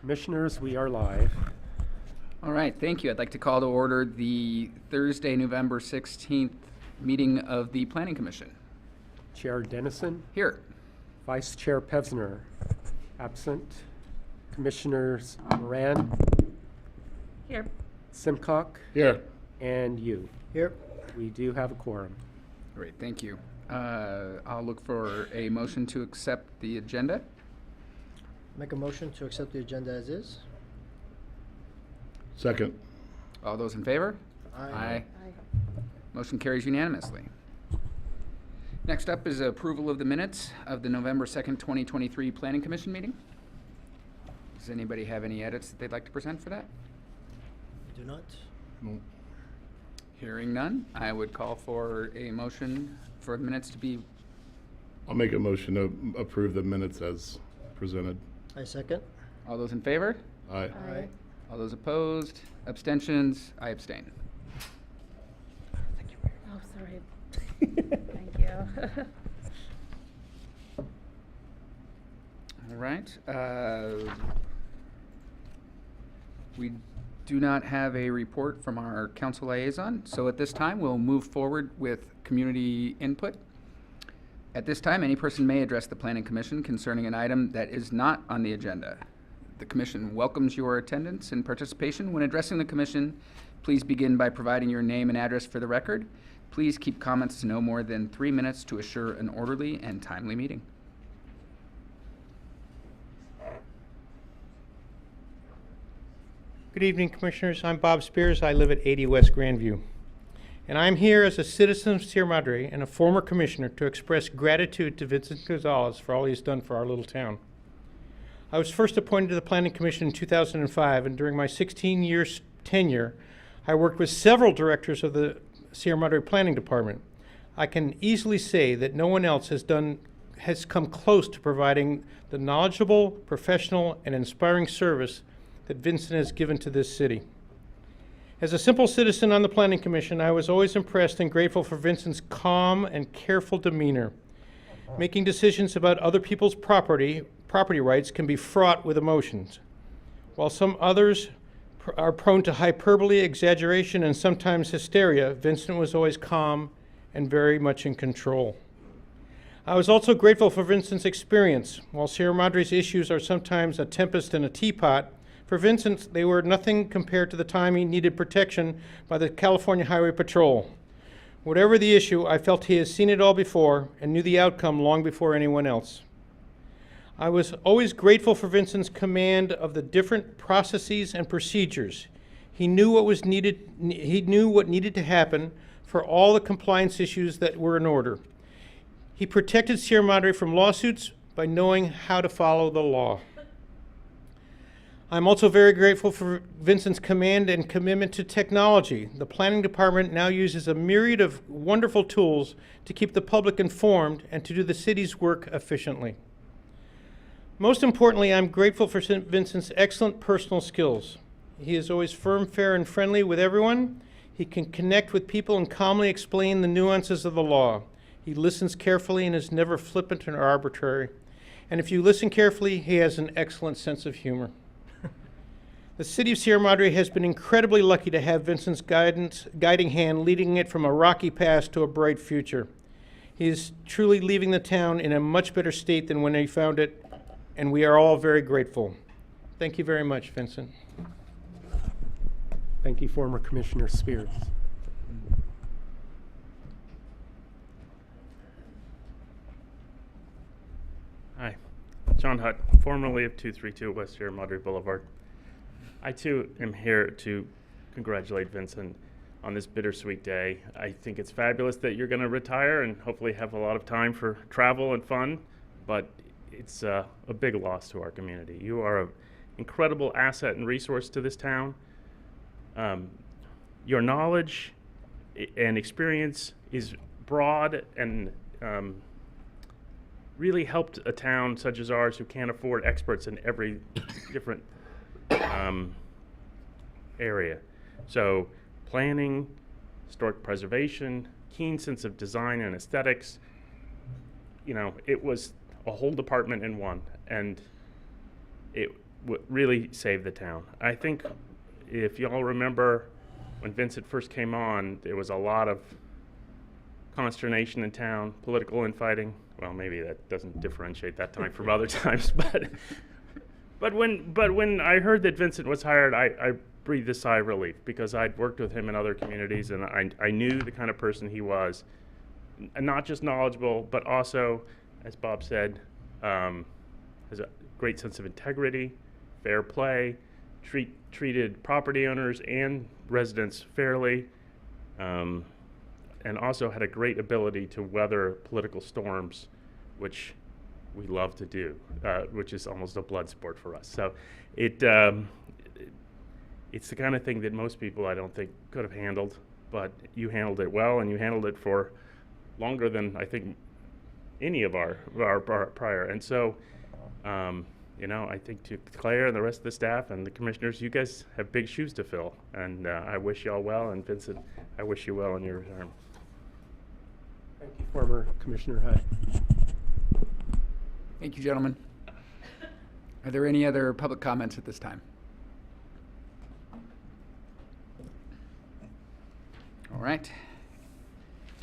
Commissioners, we are live. All right, thank you. I'd like to call to order the Thursday, November 16th meeting of the Planning Commission. Chair Dennison, Here. Vice Chair Pevsner, absent. Commissioners Moran, Here. Simcock, Here. and you. Here. We do have a quorum. Great, thank you. I'll look for a motion to accept the agenda. Make a motion to accept the agenda as is. Second. All those in favor? Aye. Motion carries unanimously. Next up is approval of the minutes of the November 2nd, 2023 Planning Commission meeting. Does anybody have any edits that they'd like to present for that? Do not. No. Hearing none, I would call for a motion for the minutes to be. I'll make a motion to approve the minutes as presented. I second. All those in favor? Aye. Aye. All those opposed? Abstentions? I abstain. Oh, sorry. Thank you. All right. We do not have a report from our council liaison, so at this time, we'll move forward with community input. At this time, any person may address the Planning Commission concerning an item that is not on the agenda. The Commission welcomes your attendance and participation. When addressing the Commission, please begin by providing your name and address for the record. Please keep comments to no more than 3 minutes to assure an orderly and timely meeting. Good evening, Commissioners. I'm Bob Spears. I live at 80 West Grandview. And I'm here as a citizen of Sierra Madre and a former commissioner to express gratitude to Vincent Gonzalez for all he's done for our little town. I was first appointed to the Planning Commission in 2005, and during my 16-year tenure, I worked with several directors of the Sierra Madre Planning Department. I can easily say that no one else has come close to providing the knowledgeable, professional, and inspiring service that Vincent has given to this city. As a simple citizen on the Planning Commission, I was always impressed and grateful for Vincent's calm and careful demeanor. Making decisions about other people's property rights can be fraught with emotions. While some others are prone to hyperbole, exaggeration, and sometimes hysteria, Vincent was always calm and very much in control. I was also grateful for Vincent's experience. While Sierra Madre's issues are sometimes a tempest in a teapot, for Vincent, they were nothing compared to the time he needed protection by the California Highway Patrol. Whatever the issue, I felt he has seen it all before and knew the outcome long before anyone else. I was always grateful for Vincent's command of the different processes and procedures. He knew what was needed. He knew what needed to happen for all the compliance issues that were in order. He protected Sierra Madre from lawsuits by knowing how to follow the law. I'm also very grateful for Vincent's command and commitment to technology. The Planning Department now uses a myriad of wonderful tools to keep the public informed and to do the city's work efficiently. Most importantly, I'm grateful for Vincent's excellent personal skills. He is always firm, fair, and friendly with everyone. He can connect with people and calmly explain the nuances of the law. He listens carefully and is never flippant or arbitrary. And if you listen carefully, he has an excellent sense of humor. The city of Sierra Madre has been incredibly lucky to have Vincent's guiding hand leading it from a rocky past to a bright future. He is truly leaving the town in a much better state than when he found it, and we are all very grateful. Thank you very much, Vincent. Thank you, former Commissioner Spears. Hi, John Hutt, formerly of 232 West Sierra Madre Boulevard. I too am here to congratulate Vincent on this bittersweet day. I think it's fabulous that you're going to retire and hopefully have a lot of time for travel and fun, but it's a big loss to our community. You are an incredible asset and resource to this town. Your knowledge and experience is broad and really helped a town such as ours who can't afford experts in every different area. So planning, historic preservation, keen sense of design and aesthetics, you know, it was a whole department in one. And really saved the town. I think if y'all remember when Vincent first came on, there was a lot of consternation in town, political infighting. Well, maybe that doesn't differentiate that time from other times, but when I heard that Vincent was hired, I breathed a sigh of relief because I'd worked with him in other communities and I knew the kind of person he was, not just knowledgeable, but also, as Bob said, has a great sense of integrity, fair play, treated property owners and residents fairly, and also had a great ability to weather political storms, which we love to do, which is almost a blood sport for us. So it's the kind of thing that most people, I don't think, could have handled, but you handled it well, and you handled it for longer than I think any of our prior. And so, I think to Claire and the rest of the staff and the commissioners, you guys have big shoes to fill, and I wish y'all well. And Vincent, I wish you well in your retirement. Thank you, former Commissioner Hutt. Thank you, gentlemen. Are there any other public comments at this time? All right.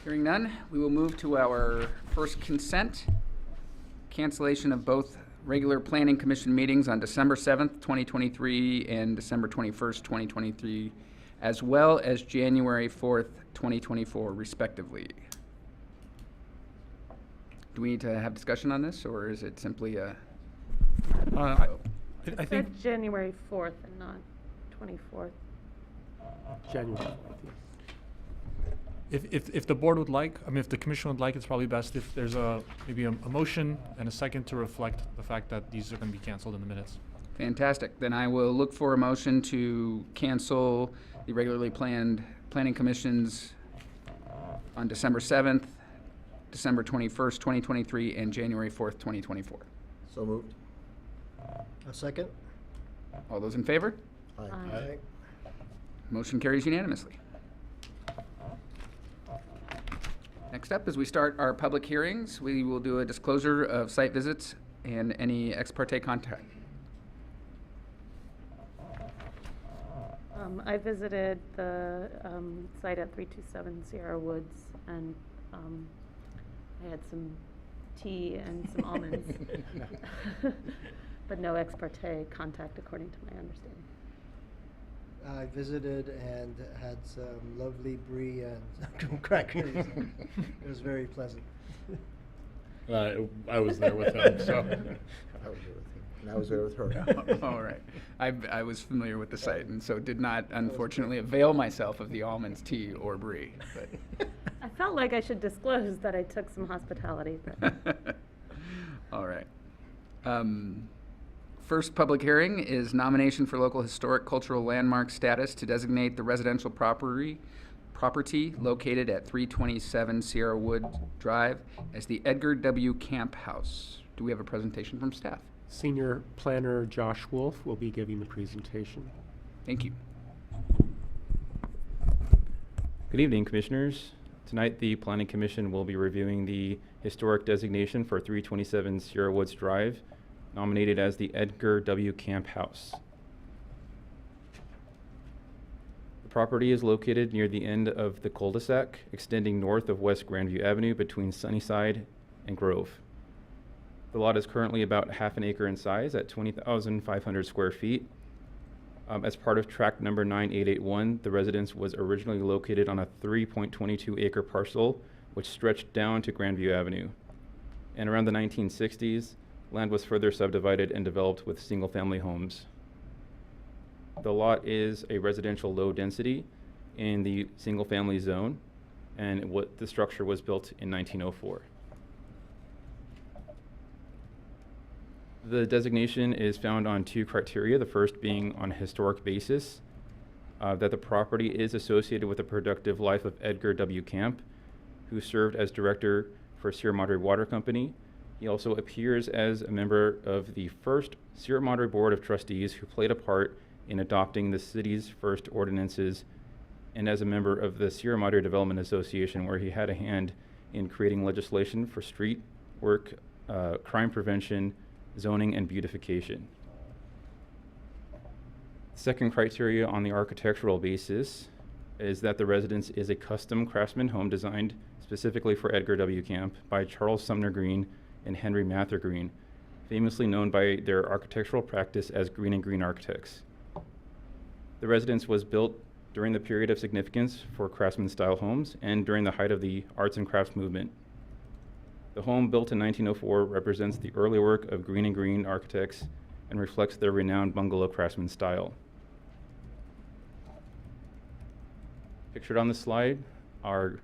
Hearing none, we will move to our first consent. Cancellation of both regular Planning Commission meetings on December 7th, 2023 and December 21st, 2023, as well as January 4th, 2024, respectively. Do we need to have discussion on this, or is it simply a? I think Said January 4th and not 24th. January 4th. if the board would like, if the commission would like, it's probably best if there's maybe a motion and a second to reflect the fact that these are going to be canceled in the minutes. Fantastic. Then I will look for a motion to cancel the regularly planned planning commissions on December 7th, December 21st, 2023, and January 4th, 2024. So moved. A second? All those in favor? Aye. Motion carries unanimously. Next up, as we start our public hearings, we will do a disclosure of site visits and any ex parte contact. I visited the site at 327 Sierra Woods, and I had some tea and some almonds, but no ex parte contact, according to my understanding. I visited and had some lovely brie and crackers. It was very pleasant. I was there with him, so. I was there with him, and I was there with her. All right. I was familiar with the site, and so did not, unfortunately, avail myself of the almonds, tea, or brie. But I felt like I should disclose that I took some hospitality, but all right. First public hearing is nomination for local historic cultural landmark status to designate the residential property located at 327 Sierra Wood Drive as the Edgar W. Camp House. Do we have a presentation from staff? Senior Planner Josh Wolf will be giving the presentation. Thank you. Good evening, Commissioners. Tonight, the Planning Commission will be reviewing the historic designation for 327 Sierra Woods Drive, nominated as the Edgar W. Camp House. The property is located near the end of the cul-de-sac, extending north of West Grandview Avenue between Sunnyside and Grove. The lot is currently about half an acre in size at 20,500 square feet. As part of tract number 9881, the residence was originally located on a 3.22 acre parcel, which stretched down to Grandview Avenue. And around the 1960s, land was further subdivided and developed with single-family homes. The lot is a residential low density in the single-family zone, and the structure was built in 1904. The designation is found on two criteria, the first being on a historic basis, that the property is associated with the productive life of Edgar W. Camp, who served as director for Sierra Madre Water Company. He also appears as a member of the first Sierra Madre Board of Trustees who played a part in adopting the city's first ordinances, and as a member of the Sierra Madre Development Association, where he had a hand in creating legislation for street work, crime prevention, zoning, and beautification. Second criteria on the architectural basis is that the residence is a custom craftsman home designed specifically for Edgar W. Camp by Charles Sumner Green and Henry Mather Green, famously known by their architectural practice as Green and Green Architects. The residence was built during the period of significance for craftsman-style homes and during the height of the arts and crafts movement. The home, built in 1904, represents the early work of Green and Green Architects and reflects their renowned bungalow craftsman style. Pictured on the slide are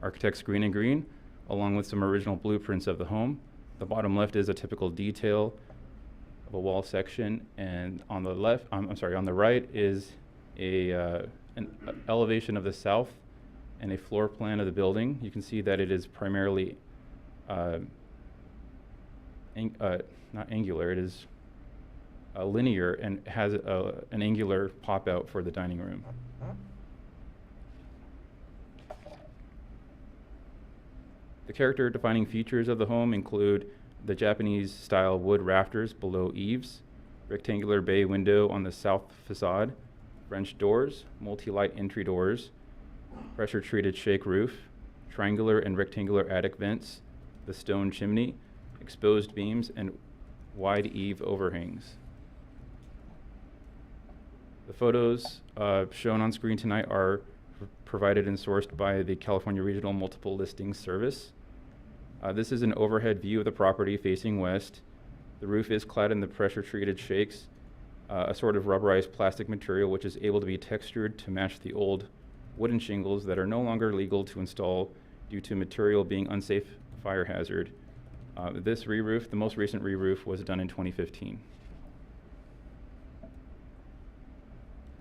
architects Green and Green, along with some original blueprints of the home. The bottom left is a typical detail of a wall section, and on the left, on the right is an elevation of the south and a floor plan of the building. You can see that it is primarily not angular, it is linear and has an angular pop out for the dining room. The character defining features of the home include the Japanese style wood rafters below eaves, rectangular bay window on the south facade, French doors, multi-light entry doors, pressure treated shake roof, triangular and rectangular attic vents, the stone chimney, exposed beams, and wide eave overhangs. The photos shown on screen tonight are provided and sourced by the California Regional Multiple Listings Service. This is an overhead view of the property facing west. The roof is clad in the pressure-treated shakes, a sort of rubberized plastic material which is able to be textured to match the old wooden shingles that are no longer legal to install due to material being unsafe fire hazard. This re-roof, the most recent re-roof, was done in 2015.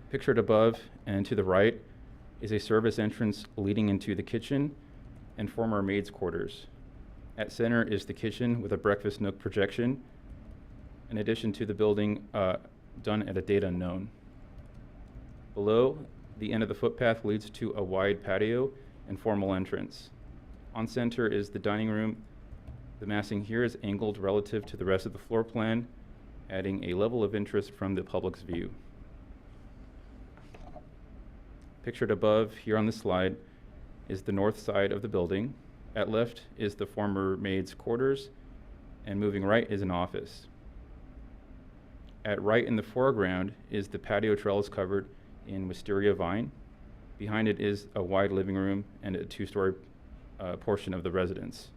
Pictured above and to the right is a service entrance leading into the kitchen and former maid's quarters. At center is the kitchen with a breakfast nook projection, in addition to the building done at a date unknown. Below, the end of the footpath leads to a wide patio and formal entrance. On center is the dining room. The massing here is angled relative to the rest of the floor plan, adding a level of interest from the public's view. Pictured above here on the slide is the north side of the building. At left is the former maid's quarters, and moving right is an office. At right in the foreground is the patio trellis covered in wisteria vine. Behind it is a wide living room and a two-story portion of the residence.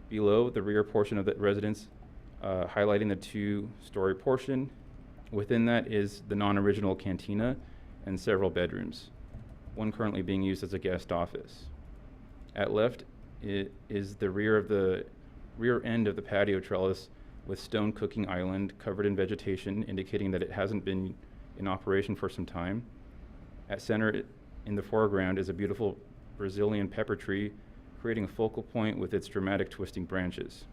Below, the rear portion of the residence, highlighting the two-story portion. Within that is the non-original cantina and several bedrooms, one currently being used as a guest office. At left is the rear end of the patio trellis with stone cooking island covered in vegetation, indicating that it hasn't been in operation for some time. At center in the foreground is a beautiful Brazilian pepper tree, creating a focal point with its dramatic twisting branches.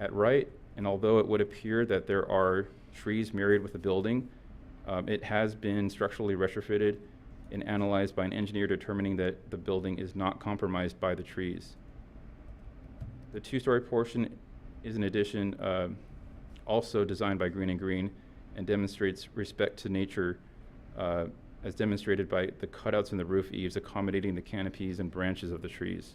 At right, and although it would appear that there are trees married with the building, it has been structurally retrofitted and analyzed by an engineer determining that the building is not compromised by the trees. The two-story portion is an addition also designed by Green and Green and demonstrates respect to nature as demonstrated by the cutouts in the roof eaves accommodating the canopies and branches of the trees.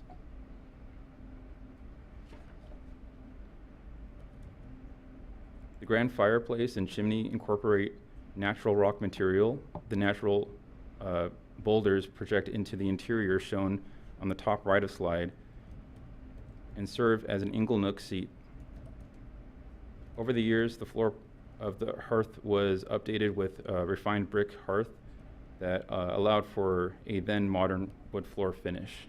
The grand fireplace and chimney incorporate natural rock material. The natural boulders project into the interior shown on the top right of slide and serve as an inglenook seat. Over the years, the floor of the hearth was updated with a refined brick hearth that allowed for a then modern wood floor finish.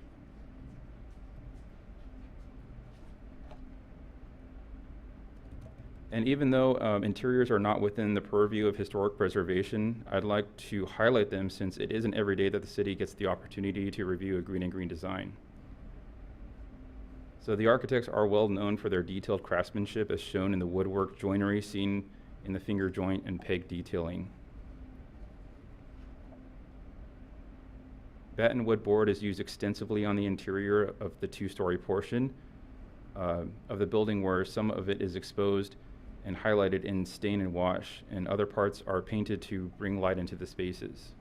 And even though interiors are not within the purview of historic preservation, I'd like to highlight them since it isn't every day that the city gets the opportunity to review a Green and Green design. So the architects are well known for their detailed craftsmanship as shown in the woodwork joinery seen in the finger joint and peg detailing. Batten wood board is used extensively on the interior of the two-story portion of the building where some of it is exposed and highlighted in stain and wash, and other parts are painted to bring light into the spaces.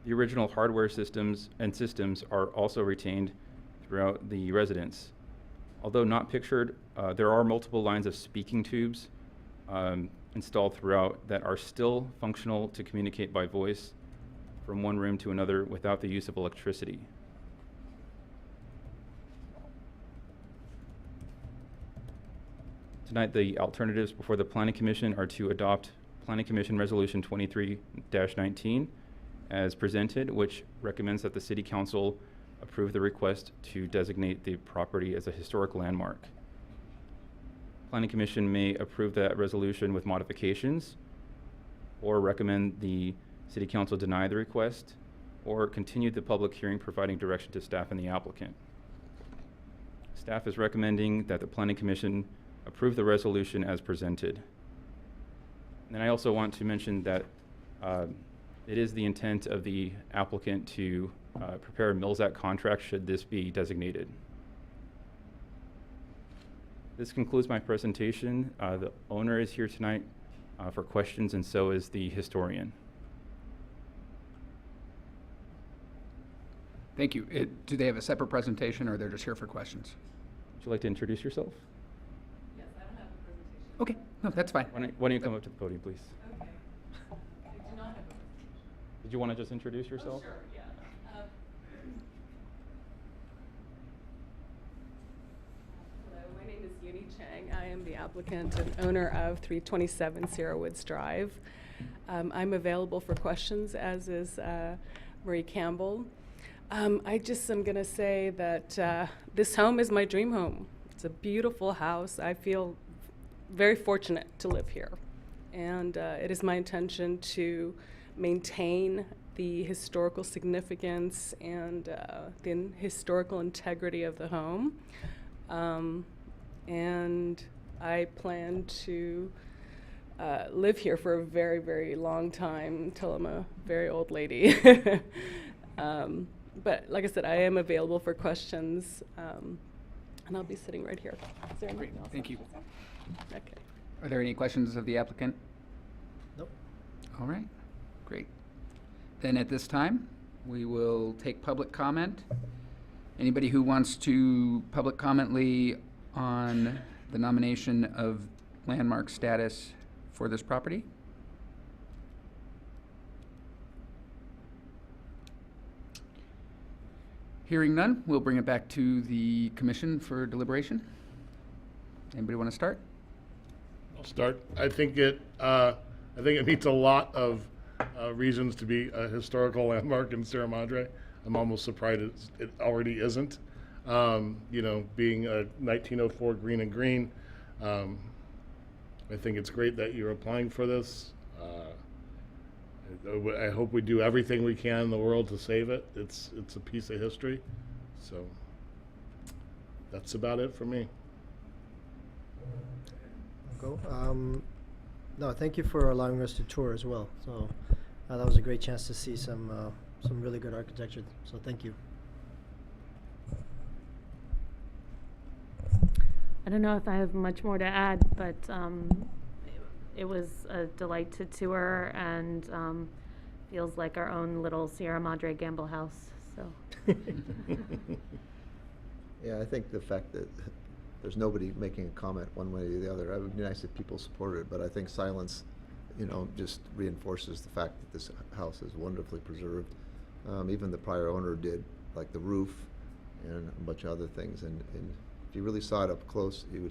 The original hardware systems are also retained throughout the residence. Although not pictured, there are multiple lines of speaking tubes installed throughout that are still functional to communicate by voice from one room to another without the use of electricity. Tonight, the alternatives before the Planning Commission are to adopt Planning Commission Resolution 23-19 as presented, which recommends that the City Council approve the request to designate the property as a historic landmark. Planning Commission may approve that resolution with modifications, or recommend the City Council deny the request, or continue the public hearing providing direction to staff and the applicant. Staff is recommending that the Planning Commission approve the resolution as presented. And I also want to mention that it is the intent of the applicant to prepare a Mills Act contract should this be designated. This concludes my presentation. The owner is here tonight for questions, and so is the historian. Thank you. Do they have a separate presentation, or they're just here for questions? Would you like to introduce yourself? Yes, I don't have a presentation. Okay, no, that's fine. Why don't you come up to the podium, please? Okay. I do not have a presentation. Did you want to just introduce yourself? Oh, sure, yeah. Hello, my name is Yuni Chang. I am the applicant and owner of 327 Sierra Woods Drive. I'm available for questions, as is Marie Campbell. I just am going to say that this home is my dream home. It's a beautiful house. I feel very fortunate to live here. And it is my intention to maintain the historical significance and the historical integrity of the home. And I plan to live here for a very, very long time until I'm a very old lady. But like I said, I am available for questions, and I'll be sitting right here. Is there anything else? Thank you. Okay. Are there any questions of the applicant? Nope. All right, great. Then at this time, we will take public comment. Anybody who wants to public commently on the nomination of landmark status for this property? Hearing none, we'll bring it back to the commission for deliberation. Anybody want to start? I'll start. I think it meets a lot of reasons to be a historical landmark in Sierra Madre. I'm almost surprised it already isn't. You know, being a 1904 green and green, I think it's great that you're applying for this. I hope we do everything we can in the world to save it. It's a piece of history. So that's about it for me. Go. No, thank you for allowing us to tour as well. So that was a great chance to see some really good architecture. So thank you. I don't know if I have much more to add, but it was a delight to tour, and feels like our own little Sierra Madre gamble house. So. Yeah, I think the fact that there's nobody making a comment one way or the other, it would be nice if people supported it, but I think silence, you know, just reinforces the fact that this house is wonderfully preserved. Even the prior owner did, like the roof and a bunch of other things, and if you really saw it up close, you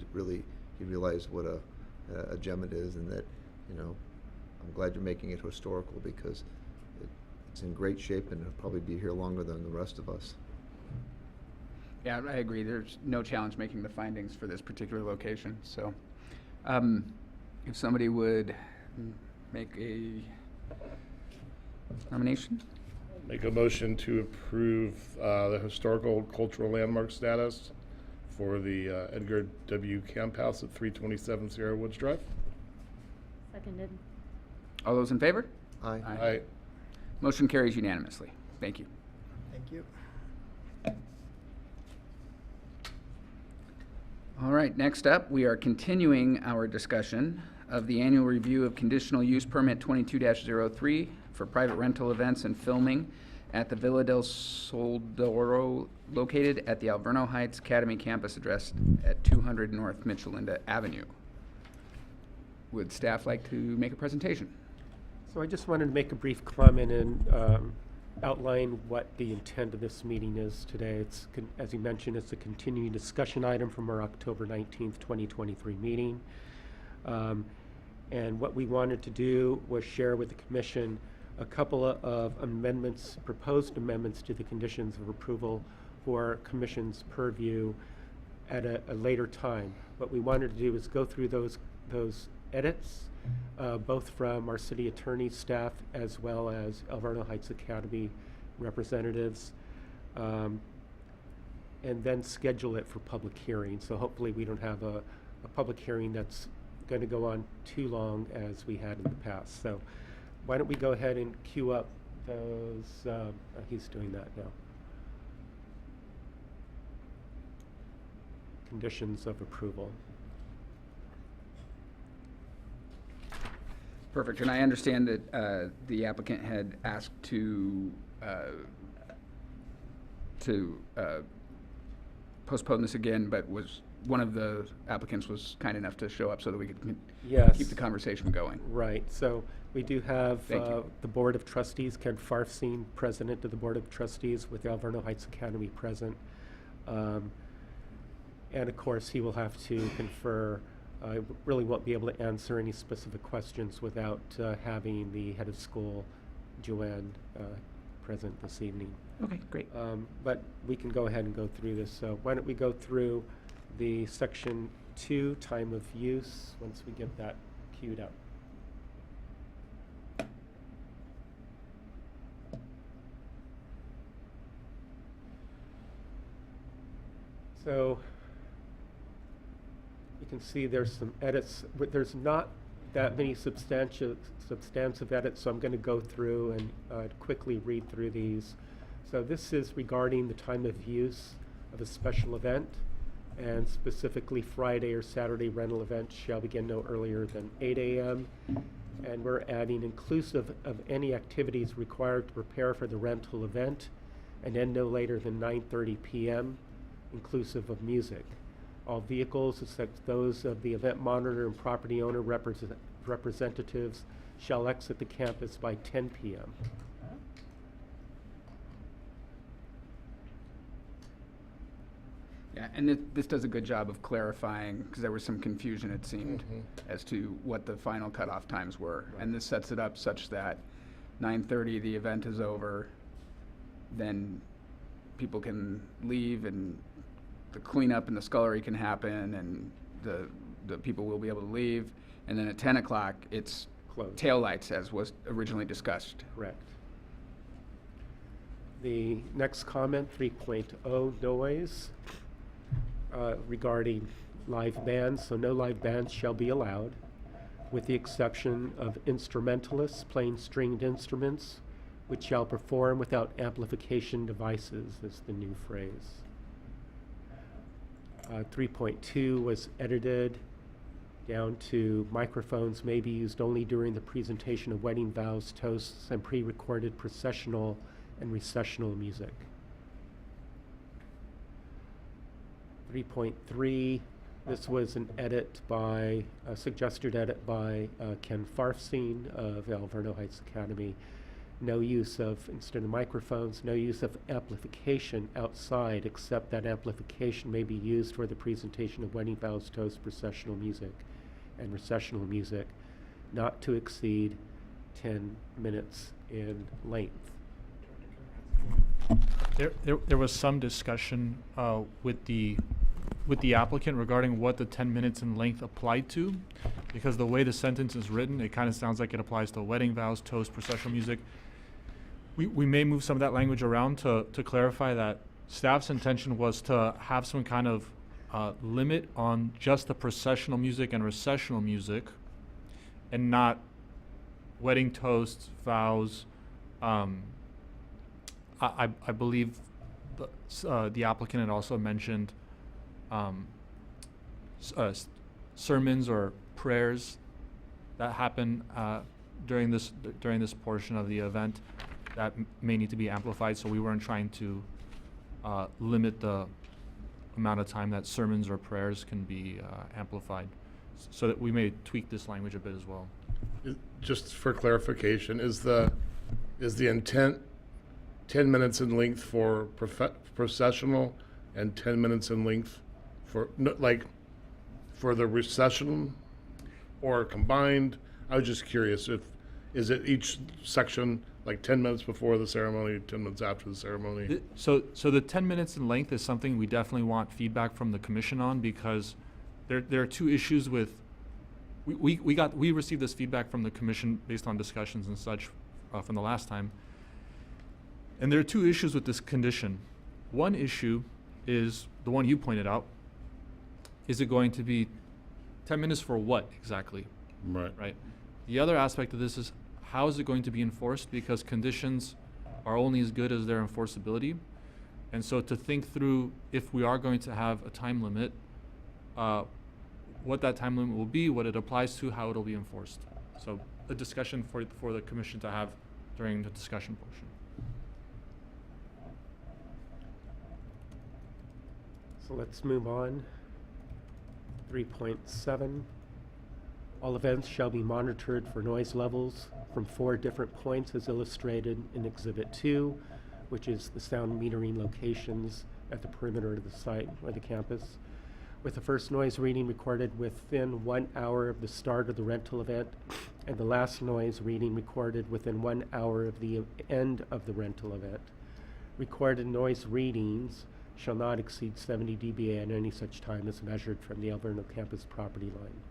realize what a gem it is, and that, you know, I'm glad you're making it historical because it's in great shape and it'll probably be here longer than the rest of us. Yeah, I agree. There's no challenge making the findings for this particular location. So if somebody would make a nomination? Make a motion to approve the historical cultural landmark status for the Edgar W. Camp House at 327 Sierra Woods Drive. Seconded. All those in favor? Aye. Aye. Motion carries unanimously. Thank you. Thank you. All right, next up, we are continuing our discussion of the annual review of conditional use permit 22-03 for private rental events and filming at the Villa del Soldoro, located at the Alverno Heights Academy campus, addressed at 200 North Michelinda Avenue. Would staff like to make a presentation? So I just wanted to make a brief comment and outline what the intent of this meeting is today. It's, as you mentioned, it's a continuing discussion item from our October 19th, 2023 meeting. And what we wanted to do was share with the Commission a couple of amendments, proposed amendments to the conditions of approval for Commission's purview at a later time. What we wanted to do is go through those edits, both from our city attorney's staff as well as Alverno Heights Academy representatives, and then schedule it for public hearing. So hopefully we don't have a public hearing that's going to go on too long as we had in the past. So why don't we go ahead and queue up those, he's doing that now. Conditions of approval. Perfect, and I understand that the applicant had asked to postpone this again, but one of the applicants was kind enough to show up so that we could Yes. keep the conversation going. Right, so we do have Thank you. the Board of Trustees, Ken Farfseen, President of the Board of Trustees, with Alverno Heights Academy present. And of course, he will have to confer. I really won't be able to answer any specific questions without having the head of school, Joanne, present this evening. Okay, great. But we can go ahead and go through this. So why don't we go through the section 2, time of use, once we get that queued up. So you can see there's some edits, but there's not that many substantive edits, so I'm going to go through and quickly read through these. So this is regarding the time of use of a special event, and specifically Friday or Saturday rental events shall begin no earlier than 8 a.m. And we're adding inclusive of any activities required to prepare for the rental event and end no later than 9:30 p.m., inclusive of music. All vehicles, except those of the event monitor and property owner representatives, shall exit the campus by 10 p.m. Yeah, and this does a good job of clarifying, because there was some confusion, it seemed, as to what the final cutoff times were. Right. And this sets it up such that 9:30, the event is over, then people can leave, and the cleanup in the scullery can happen, and the people will be able to leave. And then at 10 o'clock, it's Closed. taillights, as was originally discussed. Correct. The next comment, 3.0, noise, regarding live bands. So no live bands shall be allowed, with the exception of instrumentalists playing stringed instruments, which shall perform without amplification devices, is the new phrase. 3.2 was edited down to microphones may be used only during the presentation of wedding vows, toasts, and pre-recorded processional and recessional music. 3.3, this was an edit by, a suggested edit by Ken Farfseen of Alverno Heights Academy. No use of, instead of microphones, no use of amplification outside, except that amplification may be used for the presentation of wedding vows, toasts, processional music, and recessional music, not to exceed 10 minutes in length. There was some discussion with the applicant regarding what the 10 minutes in length applied to, because the way the sentence is written, it kind of sounds like it applies to wedding vows, toast, processional music. We may move some of that language around to clarify that staff's intention was to have some kind of limit on just the processional music and recessional music, and not wedding toasts, vows. I believe the applicant had also mentioned sermons or prayers that happen during this portion of the event that may need to be amplified. So we weren't trying to limit the amount of time that sermons or prayers can be amplified, so that we may tweak this language a bit as well. Just for clarification, is the intent 10 minutes in length for processional and 10 minutes in length for for the recession, or combined? I was just curious, is it each section like 10 minutes before the ceremony, 10 minutes after the ceremony? So the 10 minutes in length is something we definitely want feedback from the commission on, because there are two issues with, we received this feedback from the commission based on discussions and such from the last time. And there are two issues with this condition. One issue is the one you pointed out. Is it going to be 10 minutes for what exactly? Right. Right. The other aspect of this is, how is it going to be enforced? Because conditions are only as good as their enforceability. And so to think through, if we are going to have a time limit, what that time limit will be, what it applies to, how it'll be enforced. So a discussion for the commission to have during the discussion portion. So let's move on. 3.7. All events shall be monitored for noise levels from 4 different points as illustrated in Exhibit 2, which is the sound metering locations at the perimeter of the site or the campus, with the first noise reading recorded within 1 hour of the start of the rental event, and the last noise reading recorded within 1 hour of the end of the rental event. Recorded noise readings shall not exceed 70 dBA at any such time as measured from the Alverno campus property line.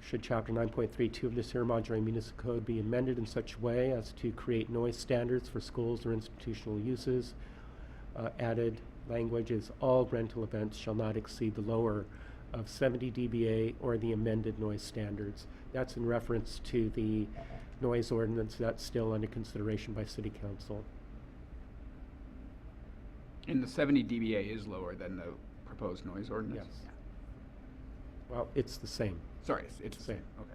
Should Chapter 9.32 of the Sierra Madre Municipal Code be amended in such way as to create noise standards for schools or institutional uses, added language is all rental events shall not exceed the lower of 70 dBA or the amended noise standards. That's in reference to the noise ordinance that's still under consideration by City Council. And the 70 dBA is lower than the proposed noise ordinance? Yes. Well, it's the same. Sorry, it's the Same. same. Okay.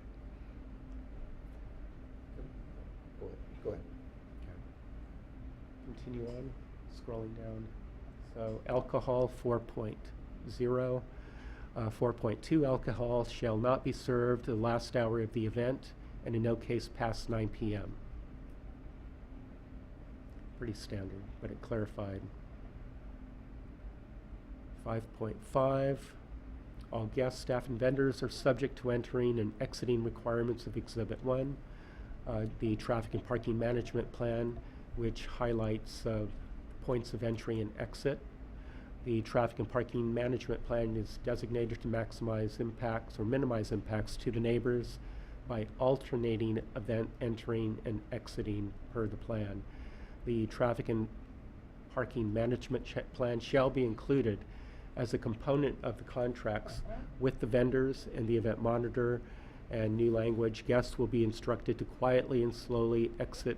Go ahead. Continue on, scrolling down. So alcohol 4.0. 4.2, alcohol shall not be served the last hour of the event and in no case past 9 p.m. Pretty standard, but it clarified. 5.5, all guests, staff, and vendors are subject to entering and exiting requirements of Exhibit 1, the traffic and parking management plan, which highlights points of entry and exit. The traffic and parking management plan is designated to maximize impacts or minimize impacts to the neighbors by alternating event entering and exiting per the plan. The traffic and parking management plan shall be included as a component of the contracts with the vendors and the event monitor. And new language, guests will be instructed to quietly and slowly exit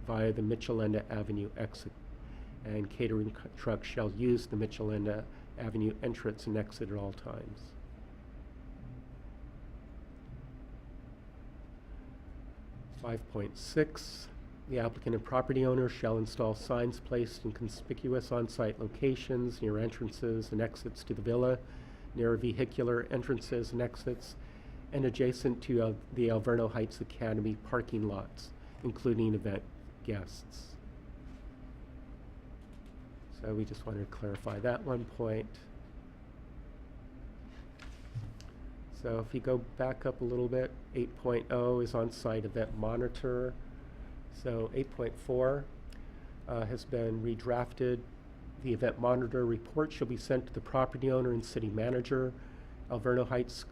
via the Michelenda Avenue exit. And catering trucks shall use the Michelenda Avenue entrance and exit at all times. .6, the applicant and property owner shall install signs placed in conspicuous on-site locations near entrances and exits to the villa, near vehicular entrances and exits, and adjacent to the Alverno Heights Academy parking lots, including event guests. So we just wanted to clarify that one point. So if you go back up a little bit, 8.0 is on-site event monitor. So 8.4 has been redrafted. The event monitor report shall be sent to the property owner and city manager. Alverno Heights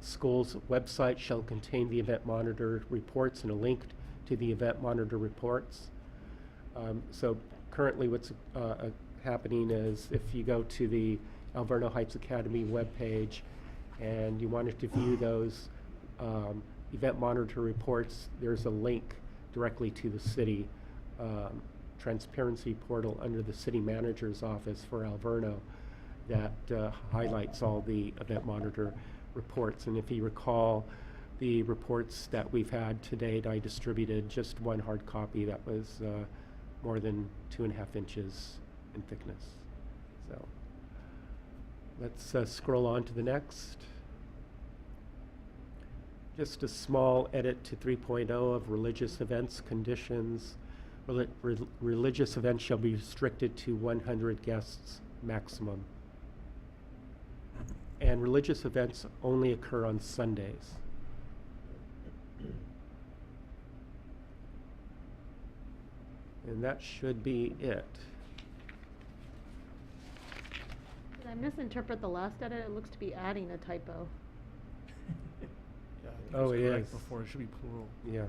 School's website shall contain the event monitor reports and a link to the event monitor reports. So currently what's happening is if you go to the Alverno Heights Academy webpage and you wanted to view those event monitor reports, there's a link directly to the city transparency portal under the city manager's office for Alverno. that highlights all the event monitor reports. And if you recall, the reports that we've had to date, I distributed just one hard copy that was more than 2.5 inches in thickness. So let's scroll on to the next. Just a small edit to 3.0 of religious events conditions. Religious events shall be restricted to 100 guests maximum. And religious events only occur on Sundays. And that should be it. Did I misinterpret the last edit? It looks to be adding a typo. Yeah, I think Oh, it's it correct is. before, it should be plural, Yes.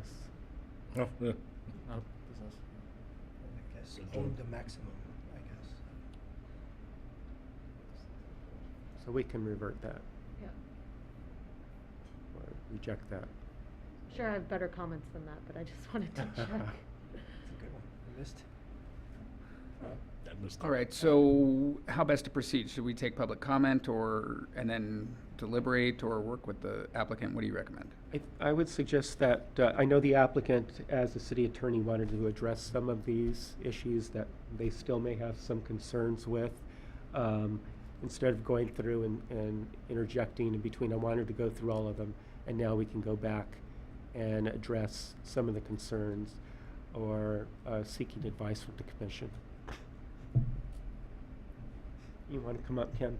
Oh, yeah. not business. I guess deemed the maximum, I guess. So we can revert that Yeah. or reject that. I'm sure I have better comments than that, but I just wanted to check. That's a good one. I missed. That missed All right, so how best to proceed? Should we take public comment and then deliberate or work with the applicant? What do you recommend? I would suggest that, I know the applicant, as the city attorney, wanted to address some of these issues that they still may have some concerns with. Instead of going through and interjecting in between, I wanted to go through all of them, and now we can go back and address some of the concerns or seeking advice from the commission. You want to come up, Ken?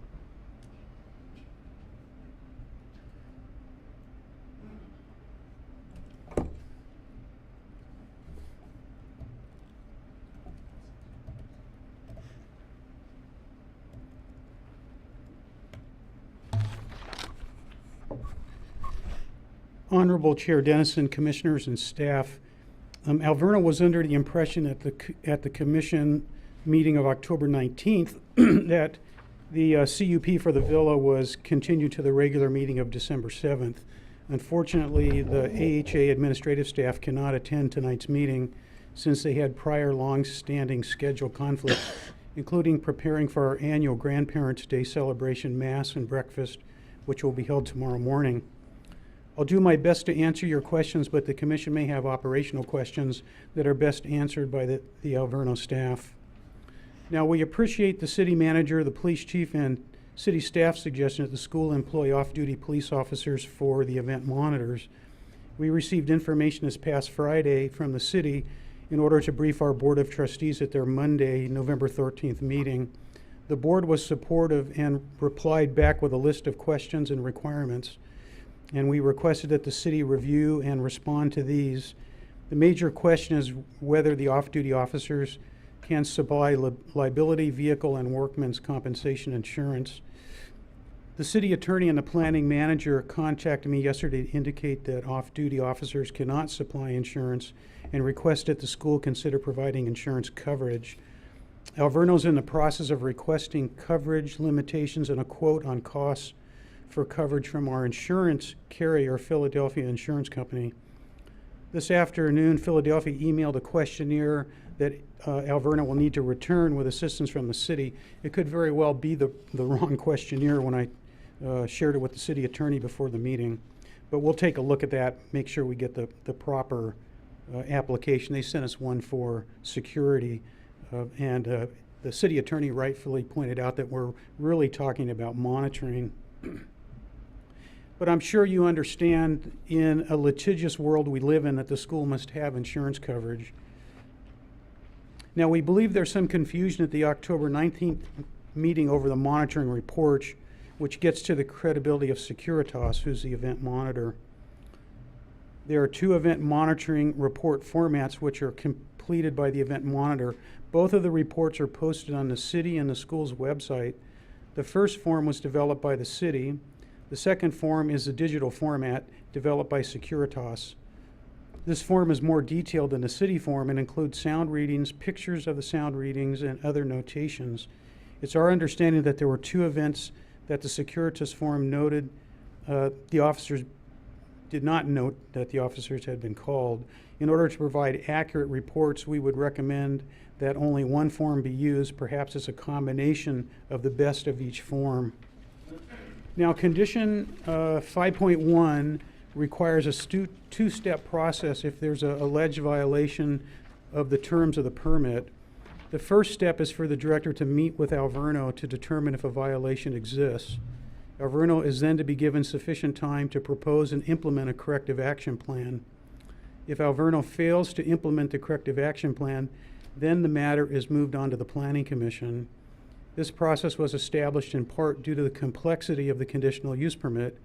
Honorable Chair Dennison, Commissioners, and staff, Alverna was under the impression at the commission meeting of October 19th that the CUP for the villa was continued to the regular meeting of December 7th. Unfortunately, the AHA administrative staff cannot attend tonight's meeting since they had prior long-standing schedule conflicts, including preparing for our annual Grandparents' Day celebration mass and breakfast, which will be held tomorrow morning. I'll do my best to answer your questions, but the commission may have operational questions that are best answered by the Alverno staff. Now, we appreciate the city manager, the police chief, and city staff suggestion that the school employ off-duty police officers for the event monitors. We received information this past Friday from the city in order to brief our Board of Trustees at their Monday, November 13th meeting. The board was supportive and replied back with a list of questions and requirements, and we requested that the city review and respond to these. The major question is whether the off-duty officers can supply liability, vehicle, and workman's compensation insurance. The city attorney and the planning manager contacted me yesterday to indicate that off-duty officers cannot supply insurance and request that the school consider providing insurance coverage. Alverno's in the process of requesting coverage limitations and a quote on costs for coverage from our insurance carrier, Philadelphia Insurance Company. This afternoon, Philadelphia emailed a questionnaire that Alverno will need to return with assistance from the city. It could very well be the wrong questionnaire when I shared it with the city attorney before the meeting. But we'll take a look at that, make sure we get the proper application. They sent us one for security, and the city attorney rightfully pointed out that we're really talking about monitoring. But I'm sure you understand in a litigious world we live in that the school must have insurance coverage. Now, we believe there's some confusion at the October 19th meeting over the monitoring report, which gets to the credibility of Securitas, who's the event monitor. There are two event monitoring report formats which are completed by the event monitor. Both of the reports are posted on the city and the school's website. The first form was developed by the city. The second form is a digital format developed by Securitas. This form is more detailed than the city form and includes sound readings, pictures of the sound readings, and other notations. It's our understanding that there were two events that the Securitas form noted the officers did not note that the officers had been called. In order to provide accurate reports, we would recommend that only one form be used, perhaps as a combination of the best of each form. Now, condition 5.1 requires a two-step process if there's an alleged violation of the terms of the permit. The first step is for the director to meet with Alverno to determine if a violation exists. Alverno is then to be given sufficient time to propose and implement a corrective action plan. If Alverno fails to implement the corrective action plan, then the matter is moved on to the Planning Commission. This process was established in part due to the complexity of the conditional use permit,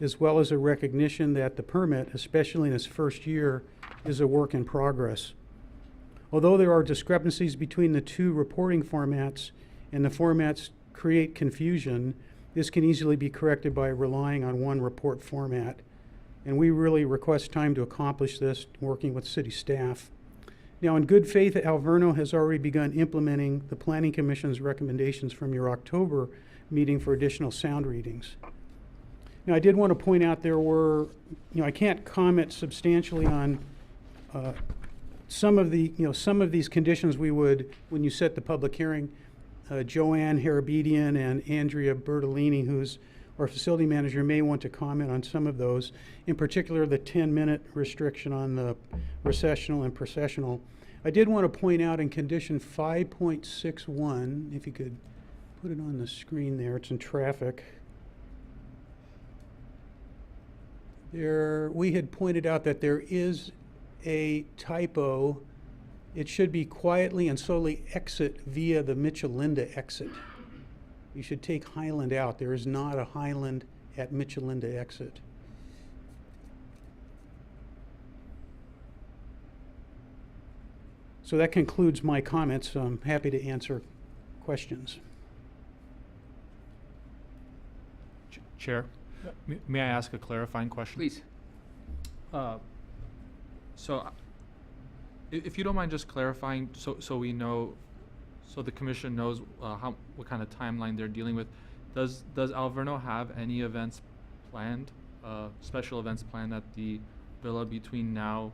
as well as a recognition that the permit, especially in its first year, is a work in progress. Although there are discrepancies between the two reporting formats and the formats create confusion, this can easily be corrected by relying on one report format. And we really request time to accomplish this, working with city staff. Now, in good faith, Alverno has already begun implementing the Planning Commission's recommendations from your October meeting for additional sound readings. Now, I did want to point out there were, I can't comment substantially on some of these conditions we would, when you set the public hearing, Joanne Harabedian and Andrea Bertolini, who's our facility manager, may want to comment on some of those, in particular the 10-minute restriction on the recessional and processional. I did want to point out in condition 5.61, if you could put it on the screen there, it's in traffic. We had pointed out that there is a typo. It should be quietly and slowly exit via the Michelinda exit. You should take Highland out. There is not a Highland at Michelinda exit. So that concludes my comments. I'm happy to answer questions. Chair, may I ask a clarifying question? Please. So, if you don't mind just clarifying, so we know, so the commission knows what kind of timeline they're dealing with. Does Alverno have any events planned, special events planned at the villa between now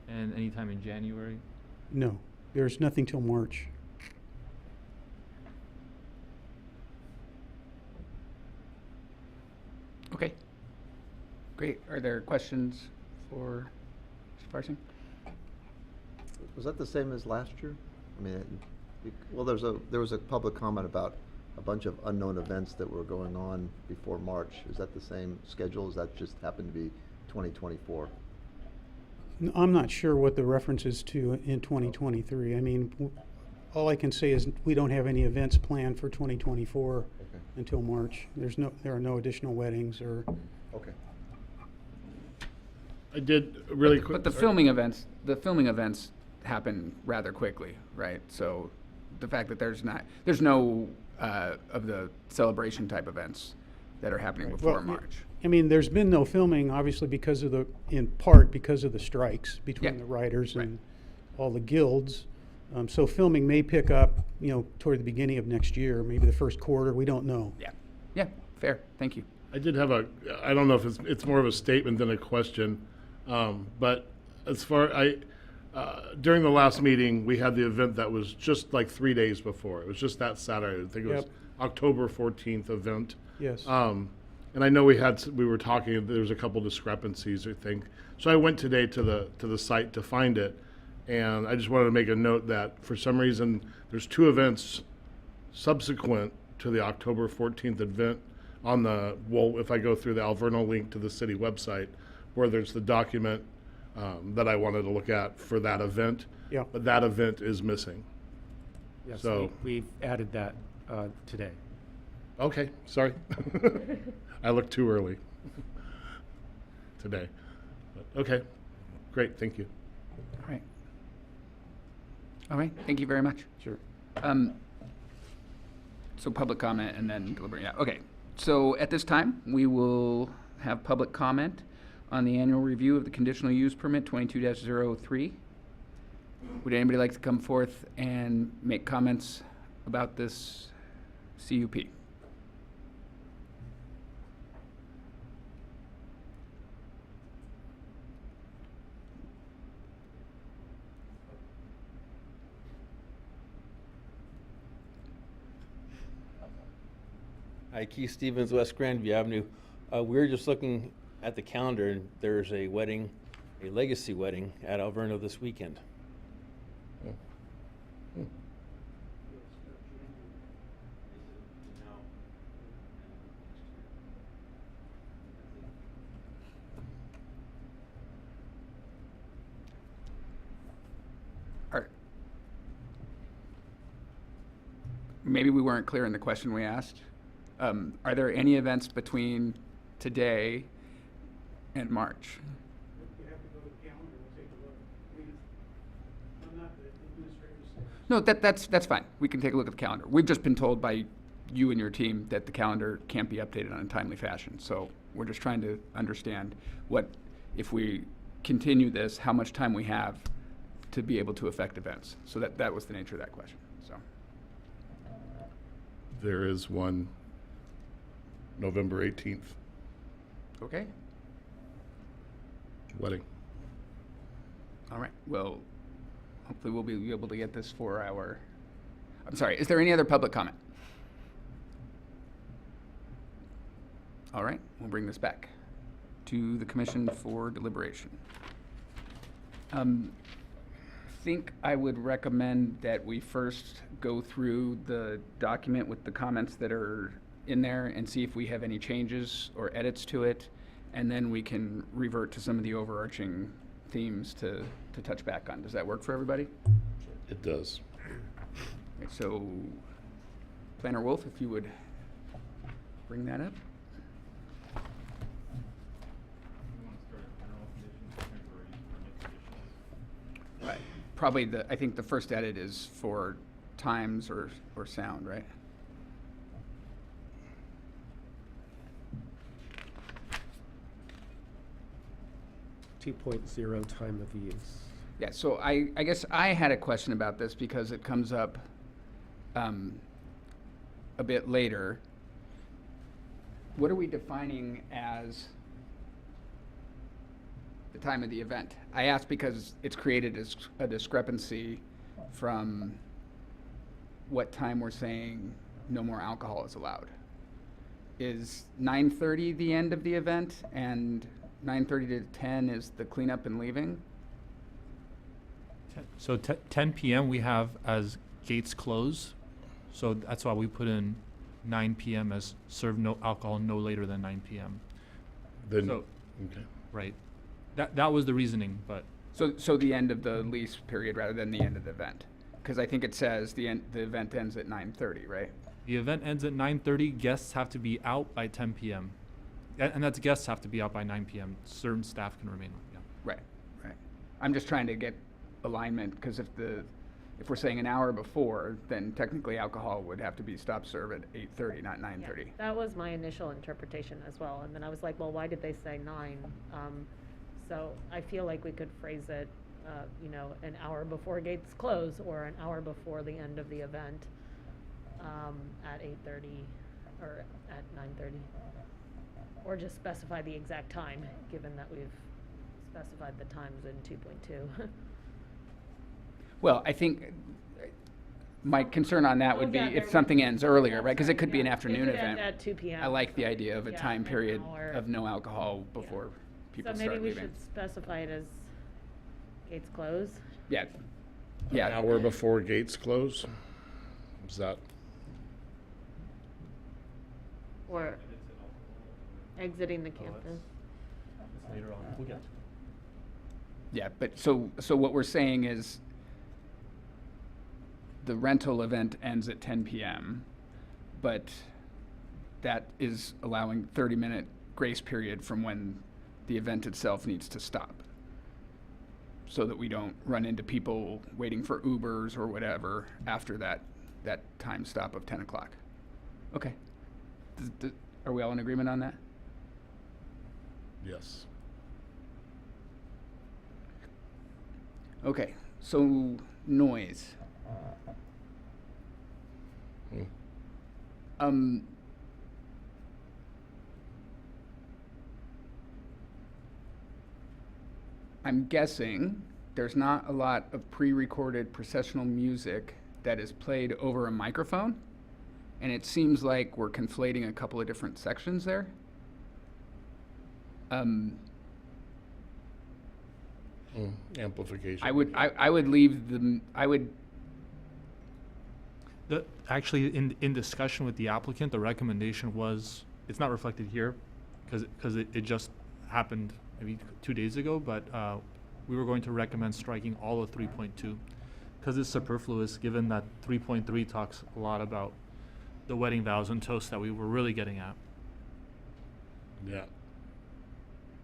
and any time in January? No, there's nothing till March. Okay. Great. Are there questions for Mr. Parsing? Was that the same as last year? I mean, well, there was a public comment about a bunch of unknown events that were going on before March. Is that the same schedule? Does that just happen to be 2024? I'm not sure what the reference is to in 2023. I mean, all I can say is we don't have any events planned for 2024 until March. There are no additional weddings or. Okay. I did really quick. But the filming events happen rather quickly, right? So the fact that there's no of the celebration type events that are happening before March. I mean, there's been no filming, obviously, in part because of the strikes between the writers and all the guilds. So filming may pick up, toward the beginning of next year, maybe the first quarter. We don't know. Yeah, fair. Thank you. I did have I don't know if it's more of a statement than a question, but as far during the last meeting, we had the event that was just like 3 days before. It was just that Saturday. I think it was October 14th event. Yes. And I know we were talking. There was a couple discrepancies, I think. So I went today to the site to find it, and I just wanted to make a note that for some reason there's 2 events subsequent to the October 14th event on the if I go through the Alverno link to the city website, where there's the document that I wanted to look at for that event. Yeah. But that event is missing. Yes, So we've added that today. Okay, sorry. I looked too early today. But, okay, great, thank you. All right, thank you very much. Sure. So public comment and then deliberate. Yeah, okay. So at this time, we will have public comment on the annual review of the conditional use permit 22-03. Would anybody like to come forth and make comments about this CUP? Hi, Keith Stevens, West Grandview Avenue. We were just looking at the calendar, and there's a wedding, a legacy wedding at Alverno this weekend. Maybe we weren't clear in the question we asked. Are there any events between today and March? You have to go to the calendar, we'll take a look. I'm not the administrative staff. No, that's fine. We can take a look at the calendar. We've just been told by you and your team that the calendar can't be updated on a timely fashion. So we're just trying to understand what, if we continue this, how much time we have to be able to affect events. So that was the nature of that question. So. There is one November 18th Okay. wedding. All right. Well, hopefully we'll be able to get this for our. I'm sorry. Is there any other public comment? All right. We'll bring this back to the commission for deliberation. I think I would recommend that we first go through the document with the comments that are in there and see if we have any changes or edits to it, and then we can revert to some of the overarching themes to touch back on. Does that work for everybody? It does. Okay, so, Planner Wolf, if you would bring that up. Right. Probably I think the first edit is for times or sound, right? .0 time of use. Yeah, so I guess I had a question about this because it comes up a bit later. What are we defining as the time of the event? I ask because it's created as a discrepancy from what time we're saying no more alcohol is allowed. Is 9:30 the end of the event and 9:30 to 10 is the cleanup and leaving? So 10 p.m. we have as gates close. So that's why we put in 9 p.m. as serve no alcohol no later than 9 p.m. Then, So- okay. Right. That was the reasoning, but So the end of the lease period rather than the end of the event? Because I think it says the event ends at 9:30, right? the event ends at 9:30. Guests have to be out by 10 p.m. And that's guests have to be out by 9 p.m. Certain staff can remain. Yeah. Right, right. I'm just trying to get alignment, because if we're saying an hour before, then technically alcohol would have to be stop serve at 8:30, not 9:30. Yeah, that was my initial interpretation as well, and then I was like, well, why did they say 9? So I feel like we could phrase it, an hour before gates close, or an hour before the end of the event, at 8:30, or at 9:30. Or just specify the exact time, given that we've specified the times in 2.2. Well, I think my concern on that would be if something ends earlier, right? Because it could be an afternoon It could end event. at 2 p.m. I like the idea of a Yeah, time an period hour. of no alcohol before people So start maybe we leaving. should specify it as gates close. Yeah, An yeah. hour before gates close? Is that, Or exiting the campus. It's later on. We'll get to it. Yeah, but so what we're saying is the rental event ends at 10 p.m., but that is allowing 30-minute grace period from when the event itself needs to stop, so that we don't run into people waiting for Ubers or whatever after that time stop of 10 o'clock. Okay. Are we all in agreement on that? yes. Okay, so noise. Hmm. I'm guessing there's not a lot of pre-recorded processional music that is played over a microphone. And it seems like we're conflating a couple of different sections there. Amplification. I would leave Actually, in discussion with the applicant, the recommendation was, it's not reflected here, because it just happened maybe 2 days ago, but we were going to recommend striking all of 3.2, because it's superfluous, given that 3.3 talks a lot about the wedding vows and toasts that we were really getting at. Yeah,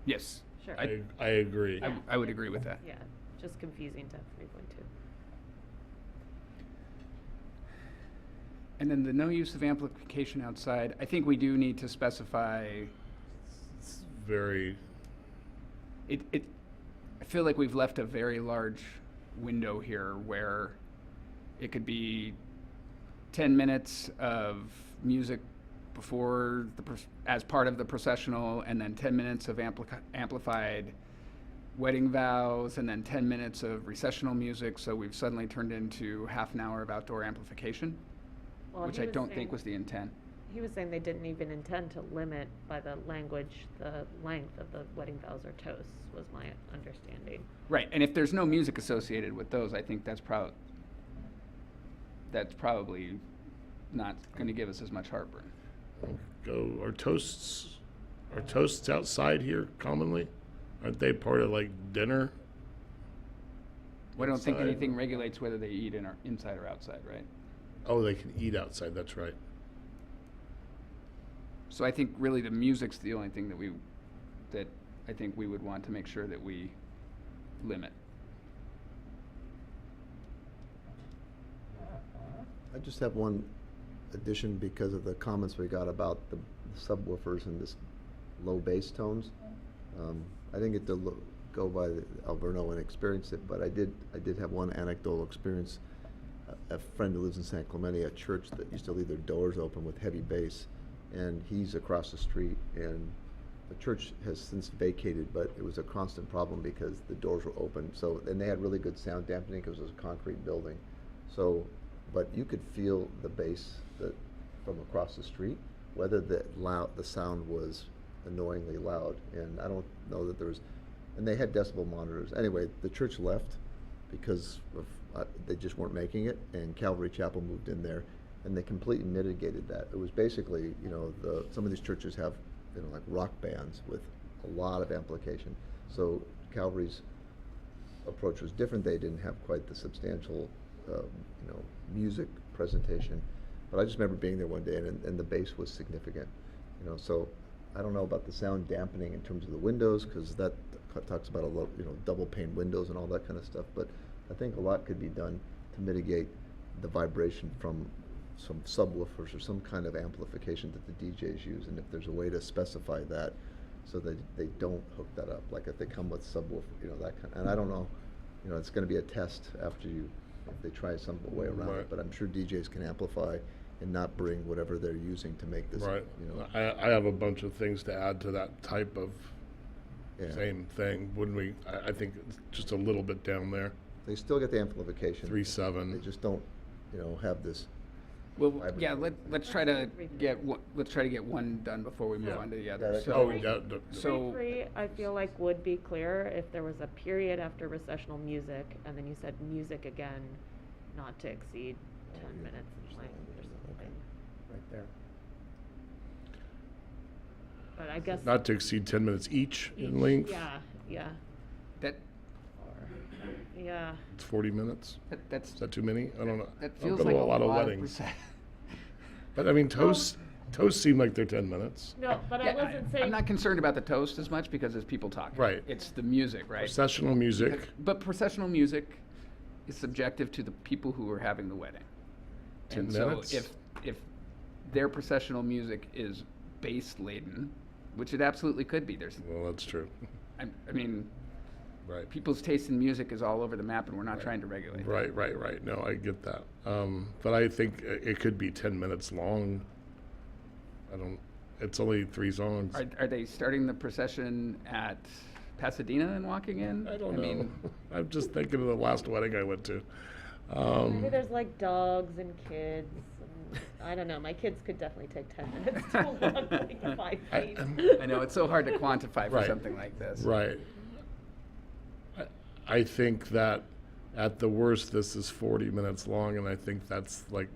yes. Sure. I agree. I would agree with that. Yeah, just confusing to have 3.2. And then the no use of amplification outside, I think we do need to specify, It's very, I feel like we've left a very large window here where it could be 10 minutes of music before as part of the processional, and then 10 minutes of amplified wedding vows, and then 10 minutes of recessional music. So we've suddenly turned into half an hour of outdoor amplification, Well, which he I was don't saying- think was the intent. He was saying they didn't even intend to limit by the language, the length of the wedding vows or toasts, was my understanding. Right, and if there's no music associated with those, I think that's probably not going to give us as much heartburn. are toasts outside here commonly? Aren't they part of like dinner? I don't think Outside. anything regulates whether they eat inside or outside, right? Oh, they can eat outside, that's right. So I think really the music's the only thing that I think we would want to make sure that we limit. I just have one addition because of the comments we got about the subwoofers and this low bass tones. I didn't get to go by Alverno and experience it, but I did have one anecdotal experience. A friend who lives in San Clemente, a church that used to leave their doors open with heavy bass, and he's across the street, and the church has since vacated, but it was a constant problem because the doors were open. So, and they had really good sound dampening because it was a concrete building. So, but you could feel the bass from across the street, whether the sound was annoyingly loud. And I don't know that there was, and they had decibel monitors. Anyway, the church left because of, they just weren't making it, and Calvary Chapel moved in there, and they completely mitigated that. It was basically, some of these churches have, like rock bands with a lot of amplification. So Calvary's approach was different. They didn't have quite the substantial, music presentation. But I just remember being there one day, and the bass was significant. So I don't know about the sound dampening in terms of the windows, because that talks about double pane windows and all that kind of stuff. But I think a lot could be done to mitigate the vibration from some subwoofers or some kind of amplification that the DJs use, and if there's a way to specify that so that they don't hook that up, like if they come with subwoofer, that kind. And I don't know, it's going to be a test after if they try some way around Right. it. But I'm sure DJs can amplify and not bring whatever they're using to make this. Right. I have a bunch of things to add to that type of Yeah. same thing, wouldn't we? I think it's just a little bit down there. They still get the amplification. 3.7. They just don't, have this. Well, yeah, let's try to get one done before we move Yeah. on to the other. Yeah, So, Oh, yeah, so 3.3, I feel like would be clear if there was a period after recessional music, and then you said music again, not to exceed 10 minutes in length or something. Right there. But I guess. not to exceed 10 minutes each in length. Yeah, that yeah. It's 40 minutes. that's Is that too many? I don't know. that I've feels been like to a lot of lot weddings. percent. But I mean, toasts seem like they're 10 minutes. No, but I Yeah, wasn't saying. I'm not concerned about the toast as much because there's people talking. Right. It's the music, right? Processional music. But processional music is subjective to the people who are having the wedding. 10 And minutes? so if their processional music is bass laden, which it absolutely could be, Well, that's true. I mean, Right. people's taste in music is all over the map, and we're not trying to regulate. Right. No, I get that. But I think it could be 10 minutes long. It's only 3 songs. Are they starting the procession at Pasadena and walking in? I don't know. mean, I'm just thinking of the last wedding I went to. Maybe there's like dogs and kids and I don't know, my kids could definitely take 10 minutes to walk like 5 feet. I know, it's so hard to quantify for Right. something like this. Right. I think that at the worst, this is 40 minutes long, and I think that's like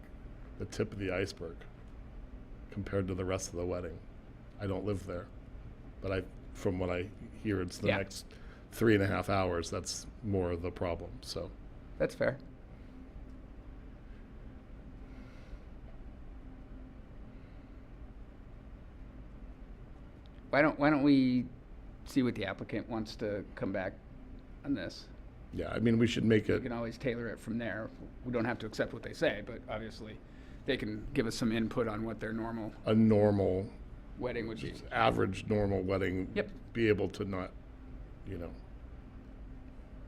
the tip of the iceberg compared to the rest of the wedding. I don't live there, but from what I hear, it's the Yeah. next 3.5 hours. That's more of the problem, so. That's fair. Why don't we see what the applicant wants to come back on this? Yeah, I mean, we should make We it, can always tailor it from there. We don't have to accept what they say, but obviously they can give us some input on what their normal a normal, wedding would be. just average normal wedding. Yep. Be able to not, you know.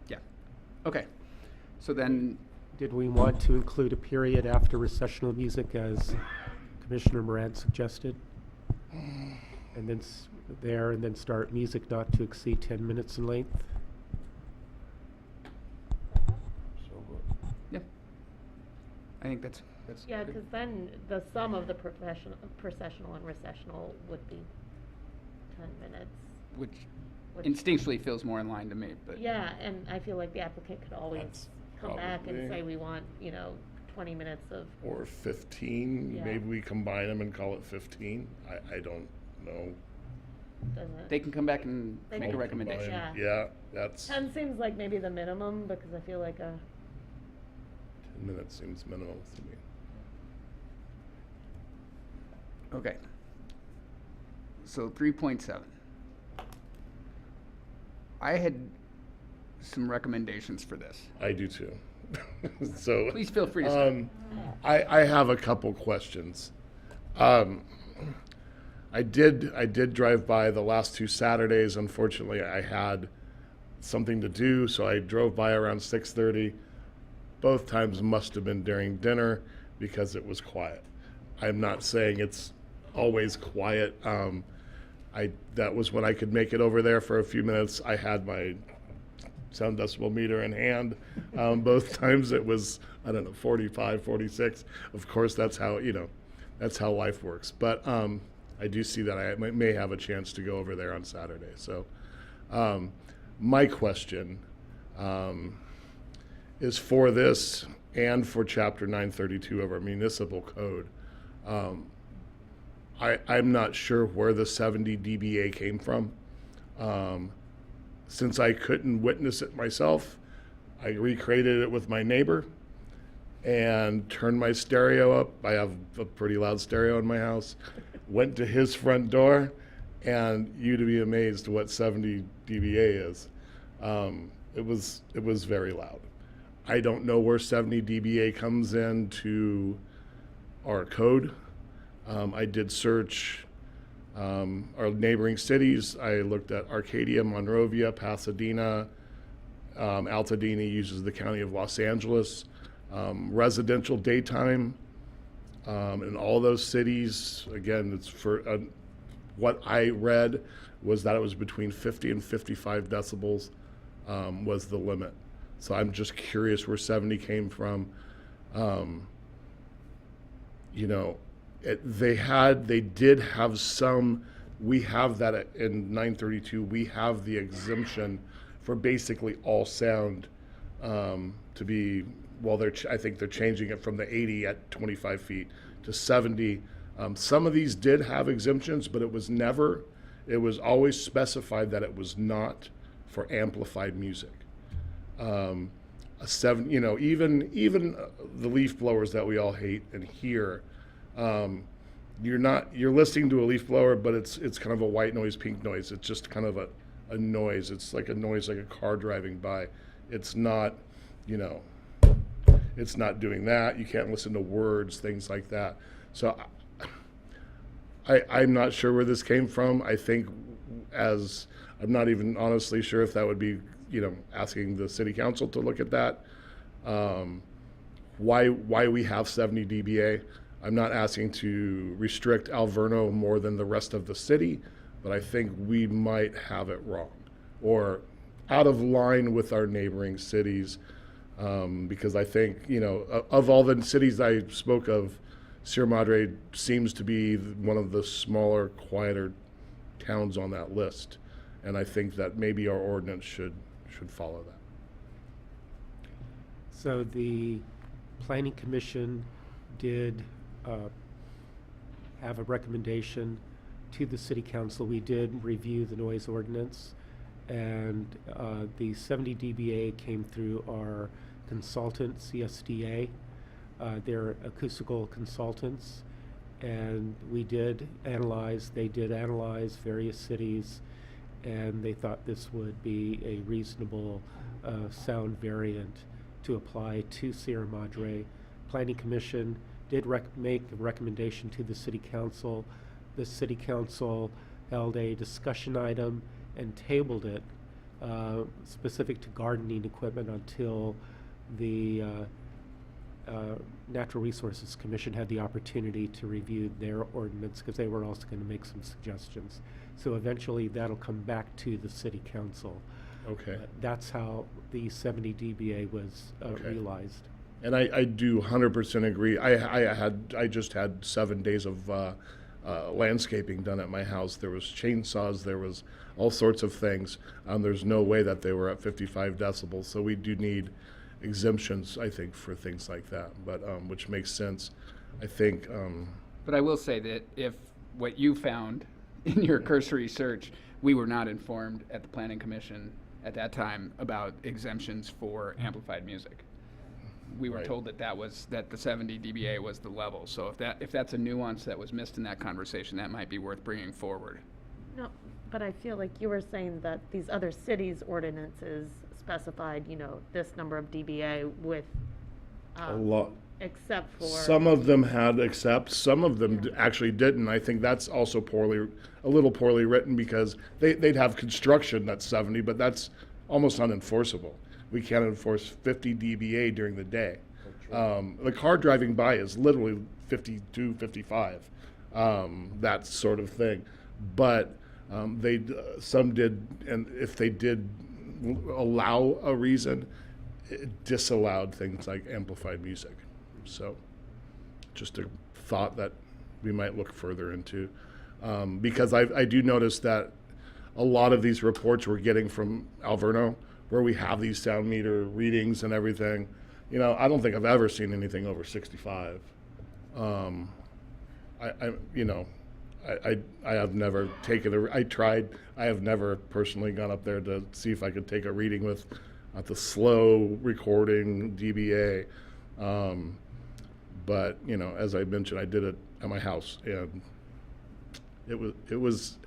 Yeah. Okay. So then, Did we want to include a period after recessional music as Commissioner Morant suggested? And then and then start music not to exceed 10 minutes in length? yeah. I think that's Yeah, good. because then the sum of the processional and recessional would be 10 minutes. Which which- instinctually feels more in line to me, but. Yeah, and I feel like the applicant could always That's come back and probably- say, we want, 20 minutes of, Or 15, Yeah. maybe we combine them and call it 15. I don't know. doesn't. They can come back and They make a can recommendation. combine. Yeah, that's, 10 seems like maybe the minimum, because I feel like 10 minutes seems minimal to me. Okay. So 3.7. I had some recommendations for this. I do too. So. Please feel free to start. I have a couple questions. I did drive by the last 2 Saturdays. Unfortunately, I had something to do, so I drove by around 6:30. Both times must have been during dinner because it was quiet. I'm not saying it's always quiet. That was when I could make it over there for a few minutes. I had my sound decibel meter in hand. Both times it was, 45, 46. Of course, that's how life works. But I do see that I may have a chance to go over there on Saturday. So my question is for this and for Chapter 932 of our municipal code. I'm not sure where the 70 dBA came from. Since I couldn't witness it myself, I recreated it with my neighbor and turned my stereo up. I have a pretty loud stereo in my house. Went to his front door, and you'd be amazed what 70 dBA is. It was very loud. I don't know where 70 dBA comes into our code. I did search our neighboring cities. I looked at Arcadia, Monrovia, Pasadena. Altadena uses the county of Los Angeles. Residential daytime in all those cities, again, it's for what I read was that it was between 50 and 55 decibels was the limit. So I'm just curious where 70 came from. They did have some. We have that in 932. We have the exemption for basically all sound to be. Well, I think they're changing it from the 80 at 25 feet to 70. Some of these did have exemptions, but it was always specified that it was not for amplified music. Even the leaf blowers that we all hate and hear, you're listening to a leaf blower, but it's kind of a white noise, pink noise. It's just kind of a noise. It's like a noise like a car driving by. It's not, it's not doing that. You can't listen to words, things like that. So I'm not sure where this came from. I think I'm not even honestly sure if that would be, asking the city council to look at that. Why we have 70 dBA. I'm not asking to restrict Alverno more than the rest of the city, but I think we might have it wrong or out of line with our neighboring cities. Because I think, of all the cities I spoke of, Sierra Madre seems to be one of the smaller, quieter towns on that list. And I think that maybe our ordinance should follow that. So the Planning Commission did have a recommendation to the City Council. We did review the noise ordinance, and the 70 dBA came through our consultant, CSDA. They're acoustical consultants, and they did analyze various cities, and they thought this would be a reasonable sound variant to apply to Sierra Madre. Planning Commission did make a recommendation to the City Council. The City Council held a discussion item and tabled it specific to gardening equipment until the Natural Resources Commission had the opportunity to review their ordinance, because they were also going to make some suggestions. So eventually that'll come back to the City Council. Okay. That's how the 70 dBA was Okay. realized. And I do 100% agree. I just had 7 days of landscaping done at my house. There was chainsaws, there was all sorts of things. There's no way that they were at 55 decibels. So we do need exemptions, I think, for things like that. But which makes sense. I think. But I will say that if what you found in your cursory search, we were not informed at the Planning Commission at that time about exemptions for amplified music. We were Right. told that that the 70 dBA was the level. So if that's a nuance that was missed in that conversation, that might be worth bringing forward. No, but I feel like you were saying that these other cities' ordinances specified, this number of dBA with, A lot. except for. Some of them had accept, some of them actually didn't. I think that's also a little poorly written, because they'd have construction that's 70, but that's almost unenforceable. We can't enforce 50 dBA during the day. The car driving by is literally 52, 55, that sort of thing. But some did, and if they did allow a reason, it disallowed things like amplified music. So just a thought that we might look further into. Because I do notice that a lot of these reports we're getting from Alverno, where we have these sound meter readings and everything, I don't think I've ever seen anything over 65. I have never taken I have never personally gone up there to see if I could take a reading with at the slow recording dBA. But as I mentioned, I did it at my house, and it was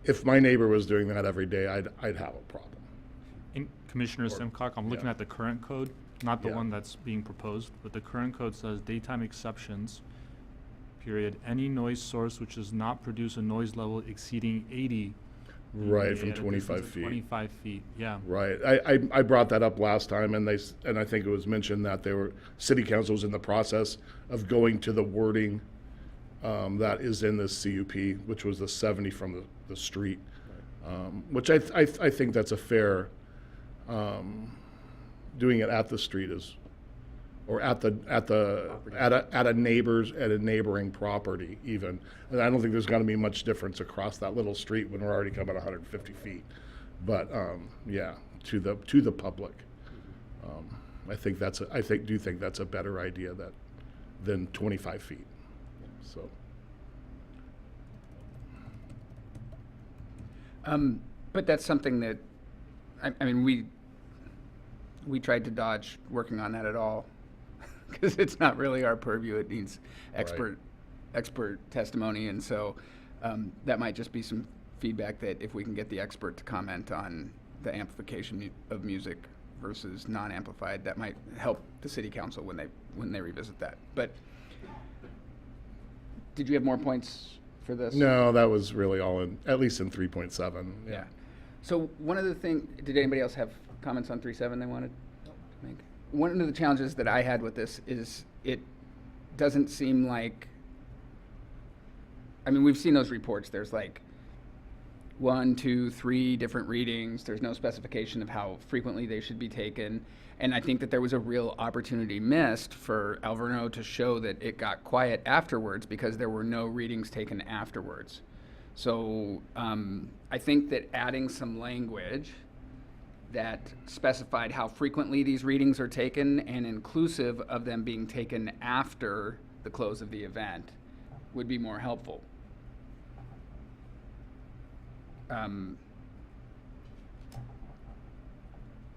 if my neighbor was doing that every day, I'd have a problem. And Commissioner Simcock, I'm looking yeah. at the current code, not the Yeah. one that's being proposed, but the current code says daytime exceptions, period, any noise source which does not produce a noise level exceeding 80. Right, dBA from at a 25 distance of feet. 25 feet, yeah. Right. I brought that up last time, and I think it was mentioned that City Council was in the process of going to the wording that is in this CUP, which was the 70 from the street, which I think that's a fair, doing it at the street or at a neighboring property even. And I don't think there's gonna be much difference across that little street when we're already coming 150 feet. But, yeah, to the public. I think do think that's a better idea than 25 feet, so. But that's something that, I mean, we tried to dodge working on that at all, because it's not really our purview. It needs expert testimony, and so that might just be some feedback that if we can get the expert to comment on the amplification of music versus non-amplified, that might help the City Council when they revisit that. But did you have more points for this? No, that was really all at least in 3.7. Yeah. So one of the things, did anybody else have comments on 3.7 they wanted to make? One of the challenges that I had with this is it doesn't seem like, I mean, we've seen those reports. There's like 1, 2, 3 different readings. There's no specification of how frequently they should be taken. And I think that there was a real opportunity missed for Alverno to show that it got quiet afterwards because there were no readings taken afterwards. So I think that adding some language that specified how frequently these readings are taken and inclusive of them being taken after the close of the event would be more helpful.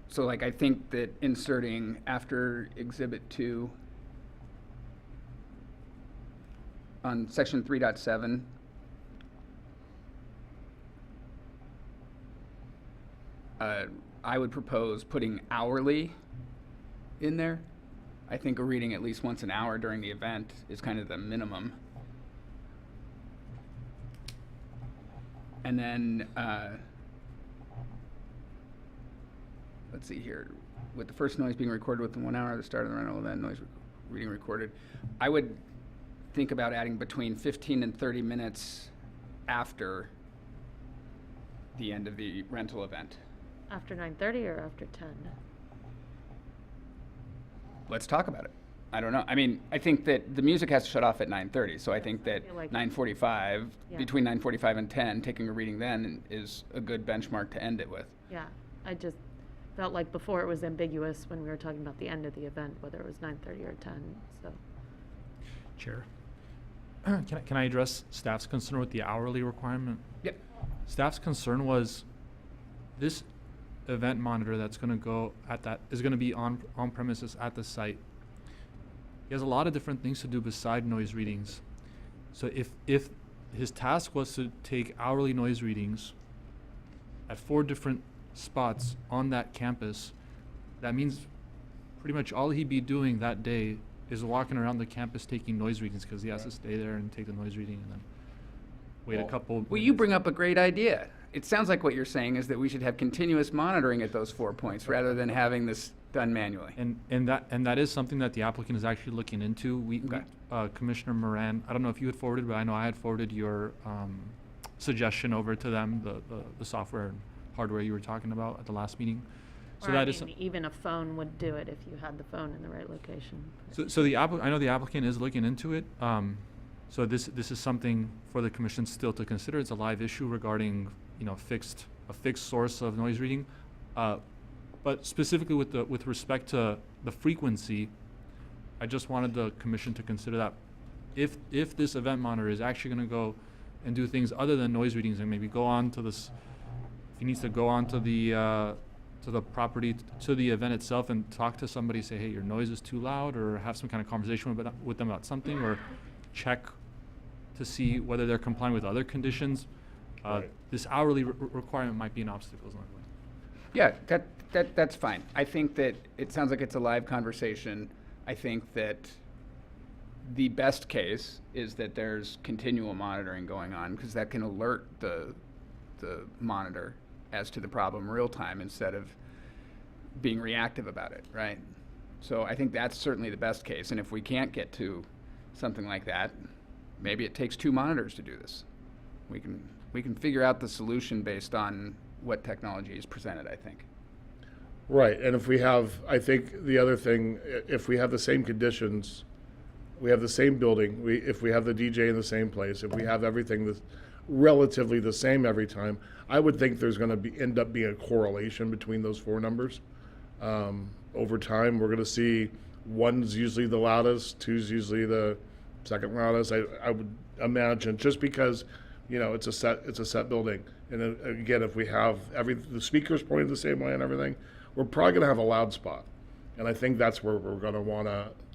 So like I think that inserting after Exhibit 2 on section 3.7, I would propose putting hourly in there. I think a reading at least once an hour during the event is kind of the minimum. And then, let's see here. With the first noise being recorded within 1 hour of the start of the rental event, noise reading recorded. I would think about adding between 15 and 30 minutes after the end of the rental event. After 9:30 or after 10? Let's talk about it. I don't know. I mean, I think that the music has to shut off at 9:30, so I think that feel like- 9:45, Yeah. between 9:45 and 10, taking a reading then is a good benchmark to end it with. Yeah, I just felt like before it was ambiguous when we were talking about the end of the event, whether it was 9:30 or 10, so. Chair, can I address staff's concern with the hourly requirement? Yep. Staff's concern was this event monitor that's going to go at that is going to be on premises at the site. He has a lot of different things to do beside noise readings. So if his task was to take hourly noise readings at 4 different spots on that campus, that means pretty much all he'd be doing that day is walking around the campus taking noise readings because he has to stay there and take the noise reading and then wait a couple Well, you bring up a great idea. It sounds like what you're saying is that we should have continuous monitoring at those 4 points rather than having this done manually. And that is something that the applicant is actually looking into. Okay. Commissioner Moran, I don't know if you had forwarded, but I know I had forwarded your suggestion over to them, the software and hardware you were talking about at the last meeting. So Or that I is mean, even a phone would do it if you had the phone in the right location. so I know the applicant is looking into it. So this is something for the commission still to consider. It's a live issue regarding a fixed source of noise reading. But specifically with respect to the frequency, I just wanted the commission to consider that if this event monitor is actually going to go and do things other than noise readings and maybe go on to this, if he needs to go on to the property, to the event itself and talk to somebody, say, hey, your noise is too loud, or have some kind of conversation with them about something, or check to see whether they're complying with other conditions. Right. This hourly requirement might be an obstacle. Yeah, that's fine. I think that it sounds like it's a live conversation. I think that the best case is that there's continual monitoring going on because that can alert the monitor as to the problem real time instead of being reactive about it, right? So I think that's certainly the best case. And if we can't get to something like that, maybe it takes 2 monitors to do this. We can figure out the solution based on what technology is presented, I think. Right, and if we have, I think the other thing, if we have the same conditions, we have the same building, if we have the DJ in the same place, if we have everything that's relatively the same every time, I would think there's going to end up being a correlation between those 4 numbers. Over time, we're going to see 1's usually the loudest, 2's usually the second loudest. I would imagine, just because it's a set building, and then, again, if we have the speakers pointed the same way and everything, we're probably going to have a loud spot, and I think that's where we're going to want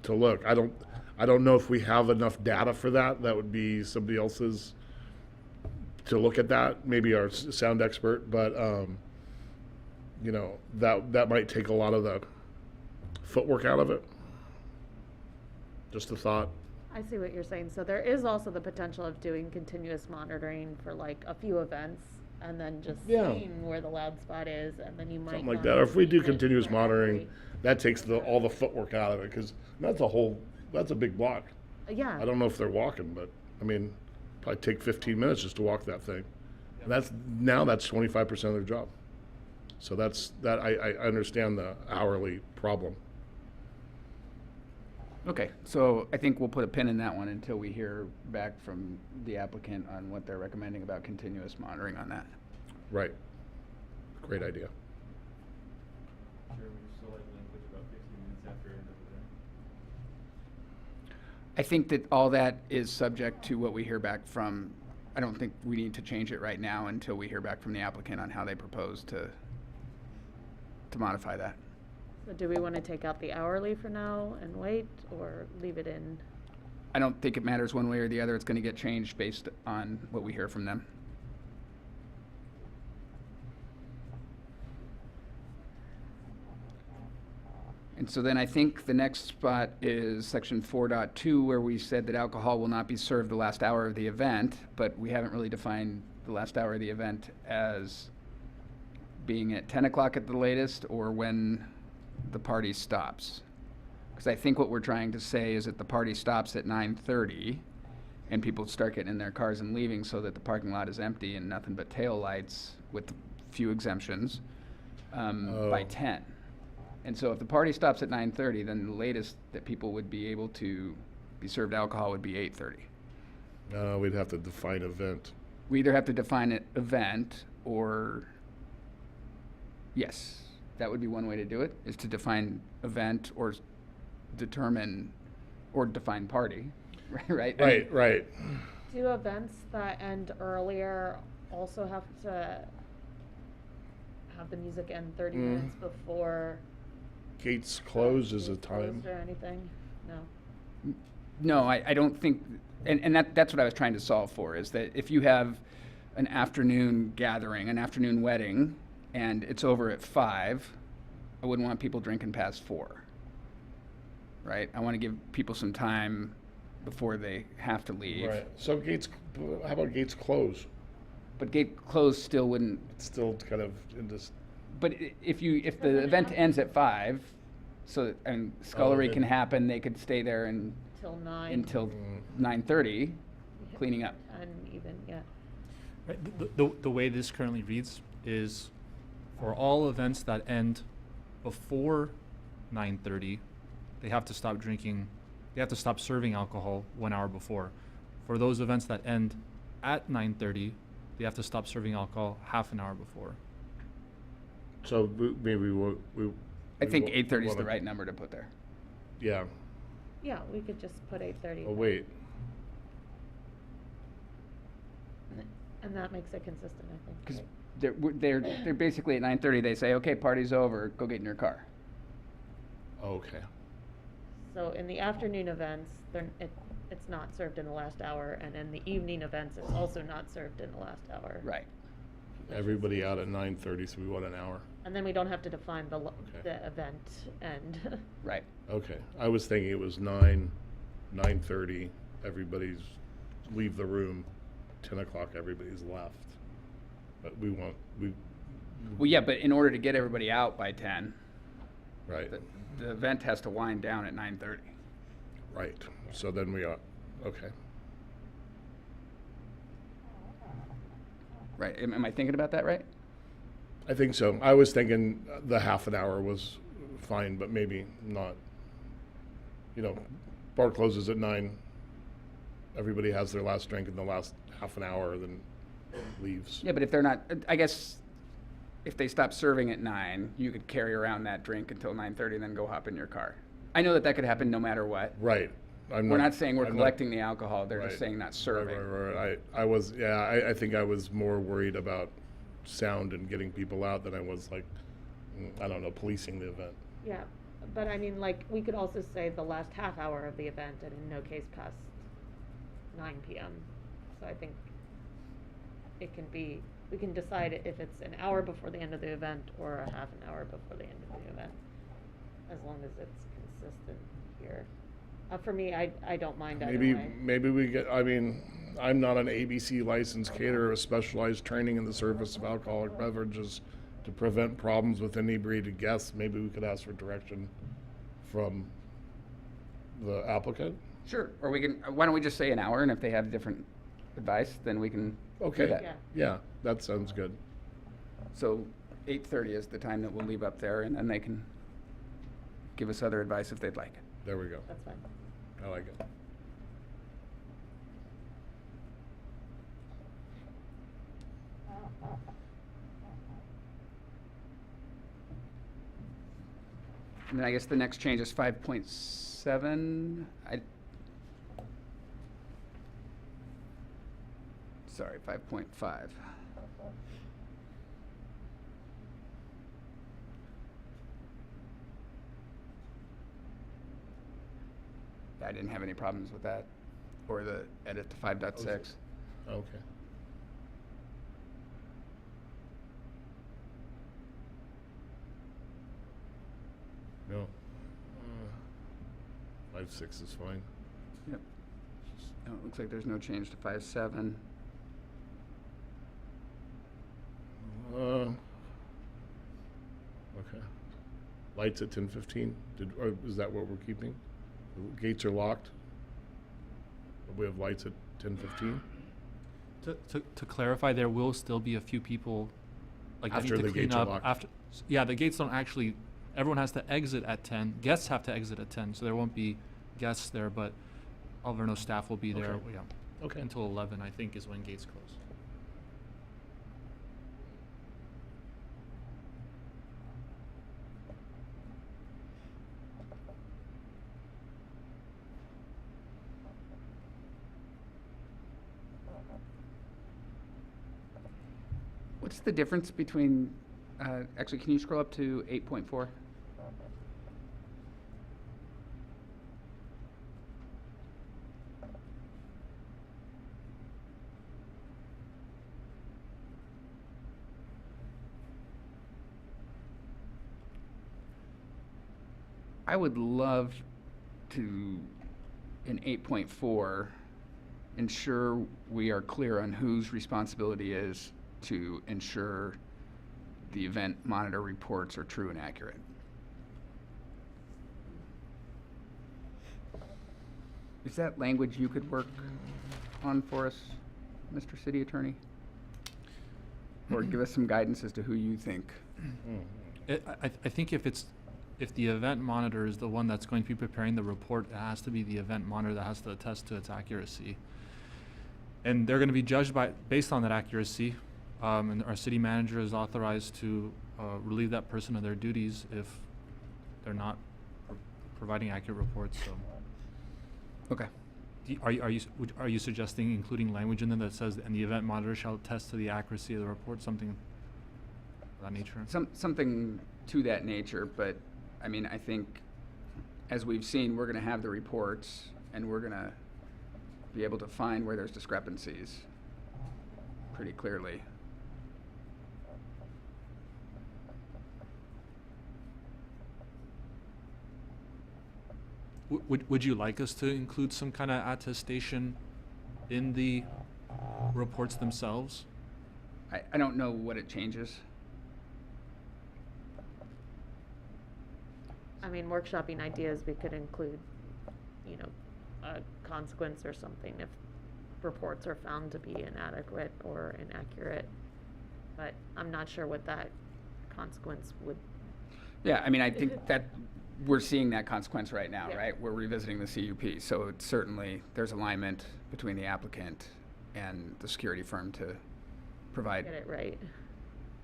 to look. I don't know if we have enough data for that. That would be somebody else's to look at that, maybe our sound expert, but that might take a lot of the footwork out of it. Just a thought. I see what you're saying. So there is also the potential of doing continuous monitoring for like a few events and then just seeing where the loud spot is, and then you might Something like not that. Or if we do need it continuous for monitoring, every- that takes all the footwork out of it, because that's a big block. Yeah. I don't know if they're walking, but I mean, probably take 15 minutes just to walk that thing. And that's 25% of their job. So I understand the hourly problem. Okay, so I think we'll put a pin in that one until we hear back from the applicant on what they're recommending about continuous monitoring on that. Right. Great idea. I think that all that is subject to what we hear back from, I don't think we need to change it right now until we hear back from the applicant on how they propose to modify that. So do we want to take out the hourly for now and wait, or leave it in? I don't think it matters one way or the other. It's going to get changed based on what we hear from them. And so then I think the next spot is section 4.2, where we said that alcohol will not be served the last hour of the event, but we haven't really defined the last hour of the event as being at 10 o'clock at the latest or when the party stops. Because I think what we're trying to say is that the party stops at 9:30 and people start getting in their cars and leaving so that the parking lot is empty and nothing but tail lights with few exemptions by 10. And so if the party stops at 9:30, then the latest that people would be able to be served alcohol would be 8:30. We'd have to define event. We either have to define an event or, yes, that would be one way to do it, is to define event or determine or define party, right? Right. Do events that end earlier also have to have the music end 30 minutes before? Gates close is a Gates time. closed or anything? No. No, I don't think, and that's what I was trying to solve for, is that if you have an afternoon gathering, an afternoon wedding, and it's over at 5, I wouldn't want people drinking past 4, right? I want to give people some time before they have to leave. Right. So how about gates close? But gate close still wouldn't. It's still kind of in this. But if the event ends at 5, so and scullery then- can happen, they could stay there Till 9. until 9:30, cleaning up. 10 even, yeah. Right, the way this currently reads is for all events that end before 9:30, they have to stop drinking, they have to stop serving alcohol 1 hour before. For those events that end at 9:30, they have to stop serving alcohol half an hour before. So maybe I think 8:30 is the right number to put there. Yeah. Yeah, we could just put 8:30. Oh, wait. And that makes it consistent, I think. Because they're basically at 9:30, they say, okay, party's over, go get in your car. Okay. So in the afternoon events, it's not served in the last hour, and in the evening events, it's also not served in the last hour. Right. Everybody out at 9:30, so we want an hour. And then we don't have to define the event end. Right. Okay. I was thinking it was 9:30, everybody's leave the room, 10 o'clock, everybody's left. But Well, yeah, but in order to get everybody out by 10, right. the event has to wind down at 9:30. Right. So then we are, okay. Right. Am I thinking about that right? I think so. I was thinking the half an hour was fine, but maybe not. Bar closes at 9. Everybody has their last drink in the last half an hour, then leaves. Yeah, but if they're not, I guess if they stop serving at 9, you could carry around that drink until 9:30 and then go hop in your car. I know that could happen no matter what. Right. We're not saying we're collecting the alcohol, they're Right. just saying not serving. Right. I think I was more worried about sound and getting people out than I was policing the event. Yeah, but I mean, we could also say the last half hour of the event, and in no case past 9 p.m. So I think we can decide if it's an hour before the end of the event or a half an hour before the end of the event, as long as it's consistent here. For me, I don't mind either way. Maybe we get, I'm not an ABC licensed caterer with specialized training in the service of alcoholic beverages to prevent problems with inebriated guests. Maybe we could ask for direction from the applicant. Sure, or why don't we just say an hour, and if they have different advice, then we can. Okay, that. Yeah. yeah, that sounds good. So 8:30 is the time that we'll leave up there, and then they can give us other advice if they'd like. There we go. That's fine. I like it. And then I guess the next change is 5.7. Sorry, 5.5. I didn't have any problems with that, or the edit to 5.6. Okay. No. 5.6 is fine. Yep. No, it looks like there's no change to 5.7. Okay. Lights at 10:15. Or is that what we're keeping? The gates are locked. We have lights at 10:15. To clarify, there will still be a few people, like that After need to the clean gates are up locked. after. Yeah, the gates don't actually. Everyone has to exit at 10. Guests have to exit at 10, so there won't be guests there, but Alverno staff will be there. Okay. Yeah, Okay. until 11, I think, is when gates close. What's the difference between, actually, can you scroll up to 8.4? I would love to, in 8.4, ensure we are clear on whose responsibility is to ensure the event monitor reports are true and accurate. Is that language you could work on for us, Mr. City Attorney? Or give us some guidance as to who you think? I think if the event monitor is the one that's going to be preparing the report, it has to be the event monitor that has to attest to its accuracy. And they're going to be judged based on that accuracy. And our city manager is authorized to relieve that person of their duties if they're not providing accurate reports. So, Okay. are you suggesting including language in there that says, "And the event monitor shall attest to the accuracy of the report," something of that nature? Something to that nature, but I mean, I think as we've seen, we're going to have the reports and we're going to be able to find where there's discrepancies pretty clearly. Would you like us to include some kind of attestation in the reports themselves? I don't know what it changes. I mean, workshopping ideas, we could include, you know, a consequence or something if reports are found to be inadequate or inaccurate. But I'm not sure what that consequence would. Yeah, I mean, I think that we're seeing that consequence right now, Yeah. right? We're revisiting the CUP, so it's certainly there's alignment between the applicant and the security firm to provide Get it right.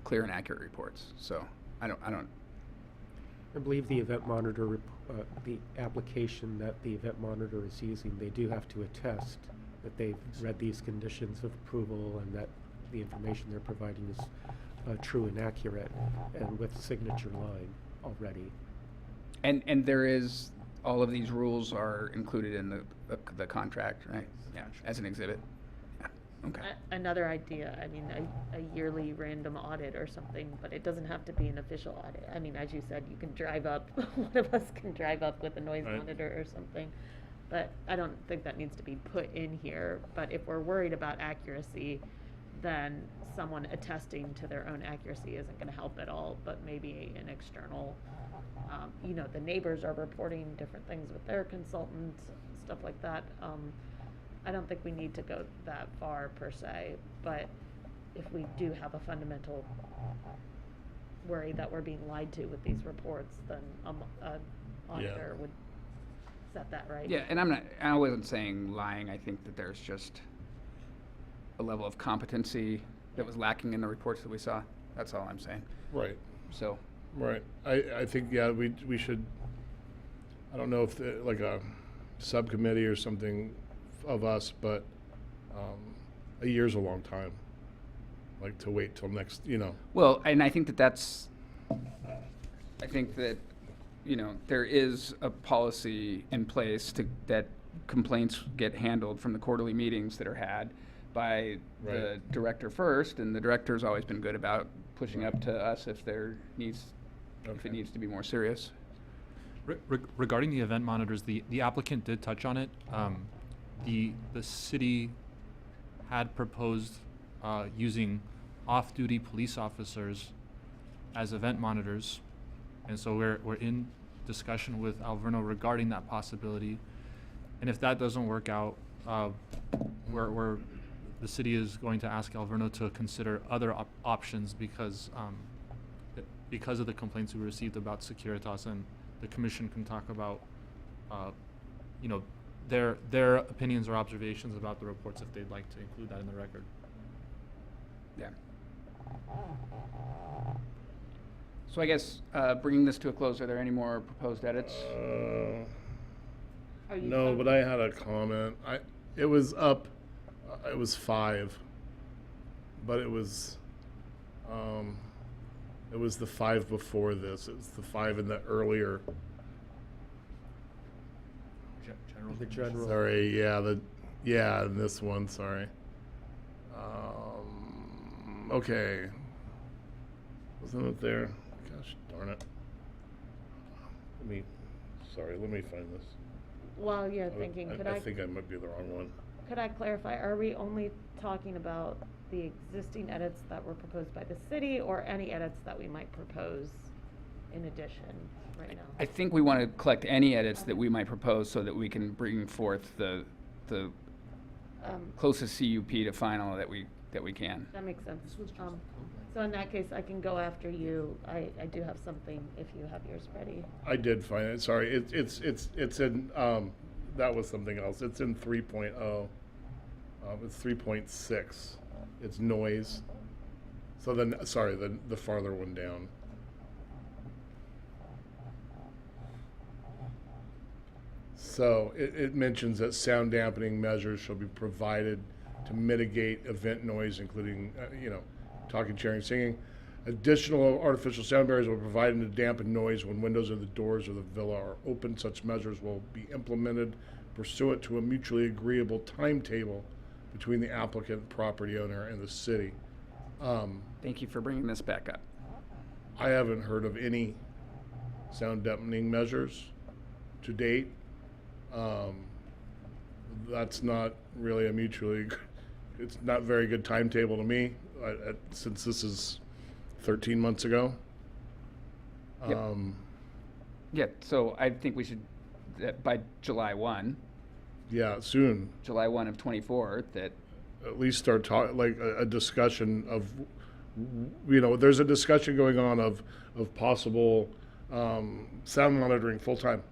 clear and accurate reports. So I don't. I believe the event monitor, the application that the event monitor is using, they do have to attest that they've read these conditions of approval and that the information they're providing is true and accurate, and with signature line already. And there is, all of these rules are included in the contract, right? Yeah, as an exhibit. Yeah, okay. Another idea, I mean, a yearly random audit or something, but it doesn't have to be an official audit. I mean, as you said, you can drive up, one of us can drive up with a noise Right. monitor or something. But I don't think that needs to be put in here. But if we're worried about accuracy, then someone attesting to their own accuracy isn't gonna help at all, but maybe an external, you know, the neighbors are reporting different things with their consultants, stuff like that. I don't think we need to go that far per se, but if we do have a fundamental worry that we're being lied to with these reports, then an auditor would set that right. Yeah, and I wasn't saying lying. I think that there's just a level of competency that was lacking in the reports that we saw. That's all I'm saying. Right. So. Right. I think, yeah, we should, I don't know if, like a subcommittee or something of us, but a year's a long time. Like, to wait till next, you know. Well, and I think I think that, you know, there is a policy in place that complaints get handled from the quarterly meetings that are had by the director first, and the director's always been good about pushing up to us if if it needs to be more serious. Regarding the event monitors, the applicant did touch on it. The city had proposed using off-duty police officers as event monitors, and so we're in discussion with Alverno regarding that possibility. And if that doesn't work out, the city is going to ask Alverno to consider other options because of the complaints we received about Securitas, and the commission can talk about, you know, their opinions or observations about the reports if they'd like to include that in the record. Yeah. So I guess bringing this to a close, are there any more proposed edits? No, but I had a comment. It was up. It was 5, but it was the 5 before this. It was the 5 in the earlier. The general. Sorry, yeah, in this one. Sorry. Okay. Wasn't it there? Gosh darn it. Let me find this. While you're thinking, I think I might be the wrong one. Could I clarify, are we only talking about the existing edits that were proposed by the city, or any edits that we might propose in addition right now? I think we want to collect any edits that we might propose so that we can bring forth the closest CUP to final that we can. That makes sense. So in that case, I can go after you. I do have something if you have yours ready. I did find it. Sorry, it's in. That was something else. It's in 3.0. It's 3.6. It's noise. So then, sorry, the farther one down. So it mentions that sound dampening measures shall be provided to mitigate event noise, including, talking, cheering, singing. Additional artificial sound barriers will be provided to dampen noise when windows or the doors of the villa are open. Such measures will be implemented pursuant to a mutually agreeable timetable between the applicant, property owner, and the city. Thank you for bringing this back up. I haven't heard of any sound dampening measures to date. That's not really it's not very good timetable to me, since this is 13 months ago. Yep. Yeah, so I think we should, by July 1. Yeah, soon. July 1 of 24, that. At least start talking, like a discussion of, there's a discussion going on of possible sound monitoring full-time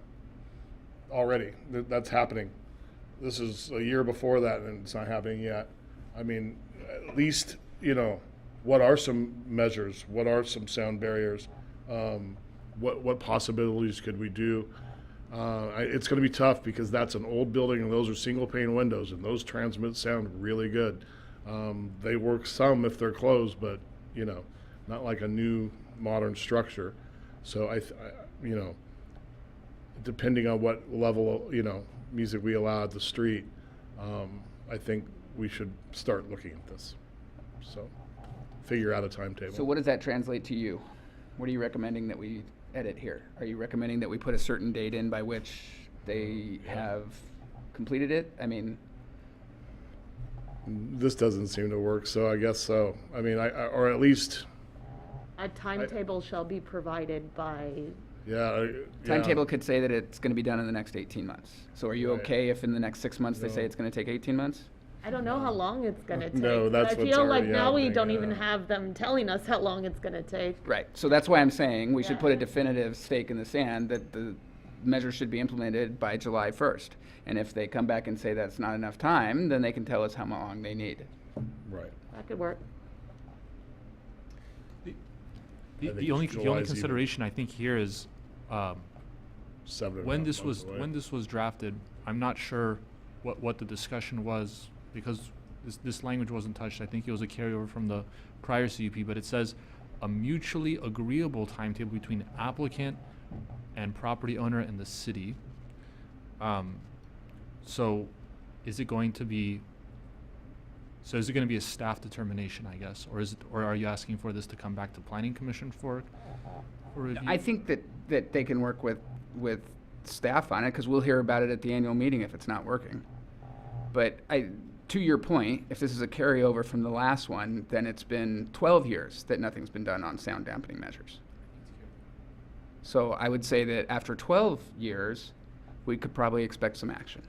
already. That's happening. This is a year before that, and it's not happening yet. I mean, at least, what are some measures? What are some sound barriers? What possibilities could we do? It's going to be tough because that's an old building and those are single pane windows and those transmit sound really good. They work some if they're closed, but not like a new modern structure. So depending on what level music we allow at the street, I think we should start looking at this. So figure out a timetable. So what does that translate to you? What are you recommending that we edit here? Are you recommending that we put a certain date in by which they have completed it? I mean, this doesn't seem to work, so I guess so. I mean, or at least A timetable shall be provided by Yeah. Timetable could say that it's going to be done in the next 18 months. So are you Right. okay if in the next 6 months they say No. it's going to take 18 months? I don't know how long it's gonna take. No, that's I what's feel like already now we happening, don't even yeah. have them telling us how long it's gonna take. Right. So that's why I'm saying we should Yeah. put a definitive stake in the sand that the measure should be implemented by July 1st. And if they come back and say that's not enough time, then they can tell us how long they need. Right. That could work. The, I think the only July's even consideration I think here is 7 and a when half this months was away. when this was drafted. I'm not sure what the discussion was because this language wasn't touched. I think it was a carryover from the prior CUP, but it says a mutually agreeable timetable between applicant and property owner and the city. So is it going to be a staff determination, I guess, or are you asking for this to come back to Planning Commission for review? I think that they can work with staff on it because we'll hear about it at the annual meeting if it's not working. But to your point, if this is a carryover from the last one, then it's been 12 years that nothing's been done on sound dampening measures. So I would say that after 12 years, we could probably expect some action.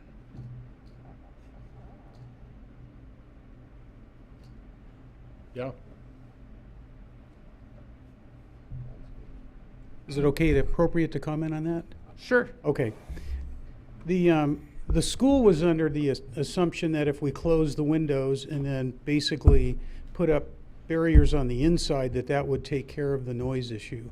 Yeah. Is it okay, appropriate to comment on that? Sure. Okay. The school was under the assumption that if we close the windows and then basically put up barriers on the inside, that would take care of the noise issue.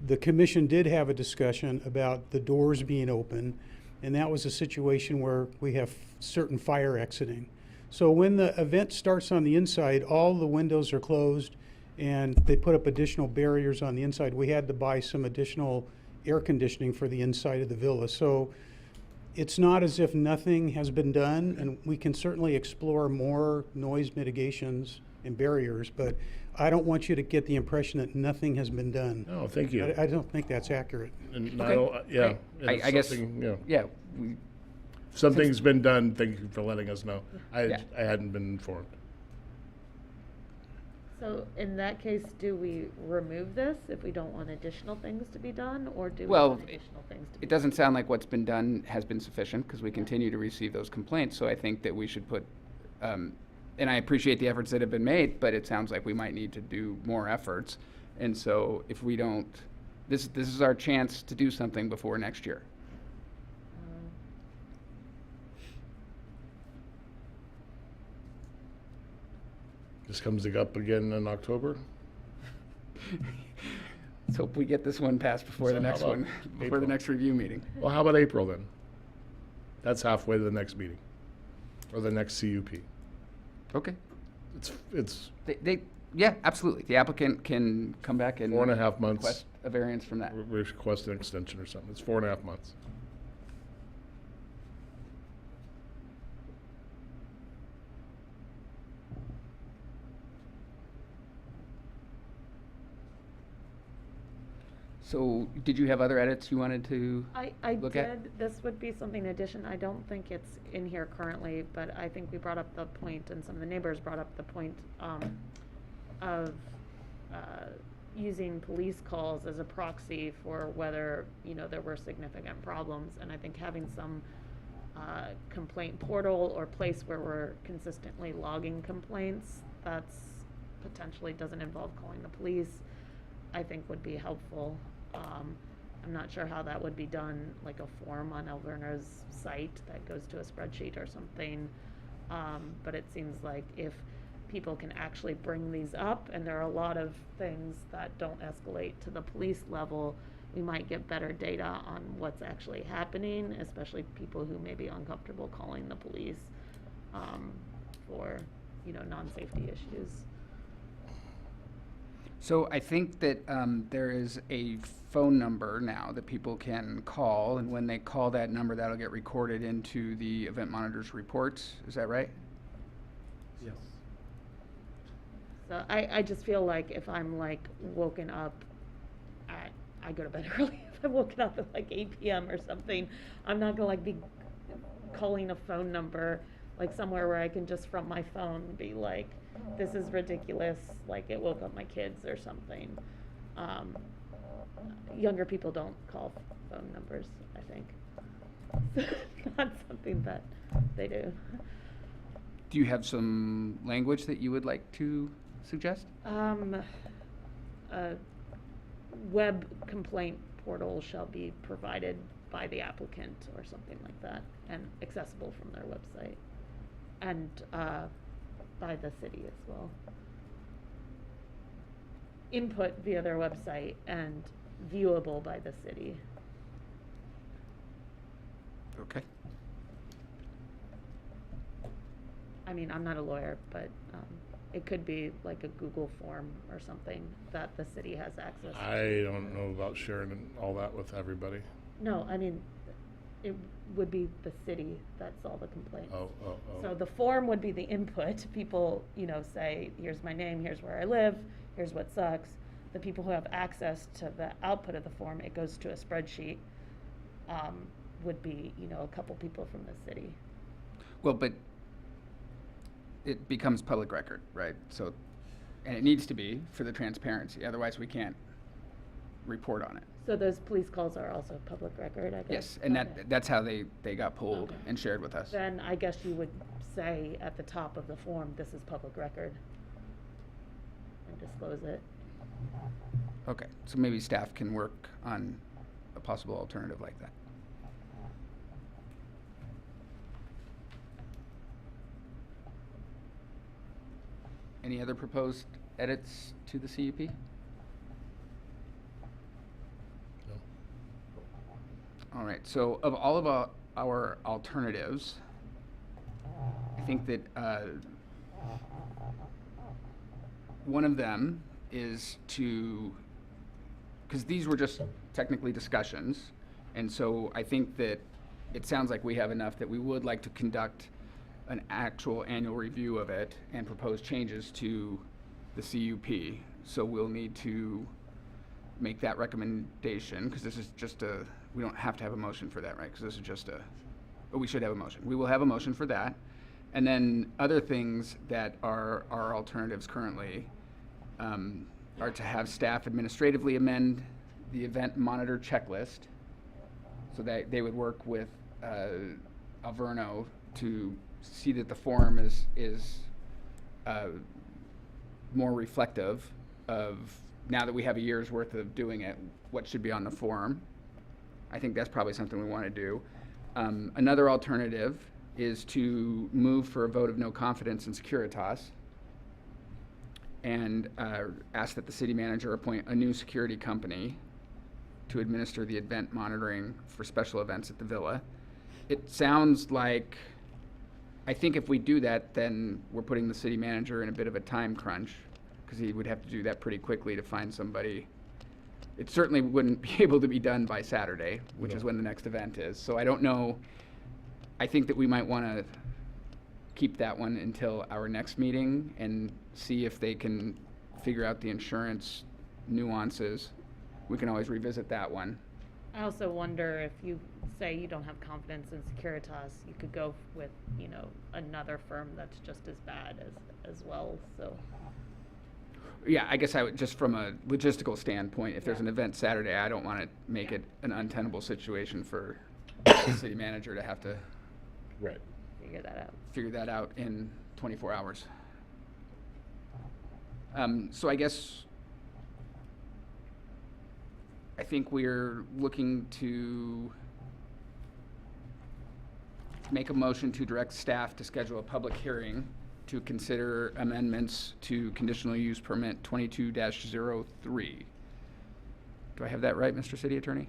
The commission did have a discussion about the doors being open, and that was a situation where we have certain fire exiting. So when the event starts on the inside, all the windows are closed, and they put up additional barriers on the inside. We had to buy some additional air conditioning for the inside of the villa. So it's not as if nothing has been done, and we can certainly explore more noise mitigations and barriers, but I don't want you to get the impression that nothing has been done. No, thank you. I don't think that's accurate. And Okay. yeah. I and guess, something, you know, yeah, something's been done. Thank you for letting us know. Yeah. I hadn't been informed. So in that case, do we remove this if we don't want additional things to be done, or do we Well, want additional things to be it done? doesn't sound like what's been done has been sufficient because we continue to receive those complaints. So I think that we should put, and I appreciate the efforts that have been made, but it sounds like we might need to do more efforts. And so if we don't, this is our chance to do something before next year. This comes up again in October. Let's hope we get this one passed before So the how next about one, before April? the next review meeting. Well, how about April then? That's halfway to the next meeting, or the next CUP. Okay. It's Yeah, absolutely. The applicant can come back and 4.5 months. request a variance from that. Request an extension or something. It's 4.5 months. So, did you have other edits you wanted to I look at? did, this would be something in addition, I don't think it's in here currently, but I think we brought up the point, and some of the neighbors brought up the point, of, using police calls as a proxy for whether, there were significant problems, and I think having some, complaint portal or place where we're consistently logging complaints, that's potentially doesn't involve calling the police, I think would be helpful. I'm not sure how that would be done, like a form on Alverna's site that goes to a spreadsheet or something. But it seems like if people can actually bring these up, and there are a lot of things that don't escalate to the police level, we might get better data on what's actually happening, especially people who may be uncomfortable calling the police for, non-safety issues. So I think that there is a phone number now that people can call, and when they call that number, that'll get recorded into the event monitor's reports. Is that right? Yes. So I just feel like if I'm like woken up I go to bed early. If I'm woken up at like 8 p.m. or something, I'm not gonna like be calling a phone number like somewhere where I can just from my phone be like, this is ridiculous, like it woke up my kids or something. younger people don't call phone numbers, I think. Not something that they do. Do you have some language that you would like to suggest? A web complaint portal shall be provided by the applicant or something like that, and accessible from their website, and by the city as well. Input via their website and viewable by the city. Okay. I mean, I'm not a lawyer, but it could be like a Google form or something that the city has access to. I don't know about sharing all that with everybody. No, I mean, it would be the city that saw the complaints. Oh. So the form would be the input. People, say, here's my name, here's where I live, here's what sucks. The people who have access to the output of the form, it goes to a spreadsheet, would be, a couple people from the city. Well, but it becomes public record, right? So, and it needs to be for the transparency, otherwise we can't report on it. So those police calls are also public record, I guess? Yes, and Okay. that's how they got pulled Okay. and shared with us. Then I guess you would say at the top of the form, this is public record, and disclose it. Okay, so maybe staff can work on a possible alternative like that. Any other proposed edits to the CUP? No. All right, so of all of our alternatives, I think that one of them is because these were just technically discussions, and so I think that it sounds like we have enough that we would like to conduct an actual annual review of it and propose changes to the CUP. So we'll need to make that recommendation, because this is just we don't have to have a motion for that, right? Because this is just but we should have a motion. We will have a motion for that. And then other things that are our alternatives currently are to have staff administratively amend the event monitor checklist, so that they would work with Alverno to see that the form is more reflective of, now that we have a year's worth of doing it, what should be on the form. I think that's probably something we want to do. Another alternative is to move for a vote of no confidence in Securitas and ask that the city manager appoint a new security company to administer the event monitoring for special events at the villa. It sounds like, I think if we do that, then we're putting the city manager in a bit of a time crunch, because he would have to do that pretty quickly to find somebody. It certainly wouldn't be able to be done by Saturday, which is when the next event is. So I don't know. I think that we might want to keep that one until our next meeting and see if they can figure out the insurance nuances. We can always revisit that one. I also wonder if you say you don't have confidence in Securitas, you could go with, another firm that's just as bad as well, so. Yeah, I guess I would, just from a logistical standpoint, if there's Yeah. an event Saturday, I don't want to make Yeah. it an untenable situation for the city manager to have to Right. Figure that out. in 24 hours. So I guess I think we're looking to make a motion to direct staff to schedule a public hearing to consider amendments to conditional use permit 22-03. Do I have that right, Mr. City Attorney?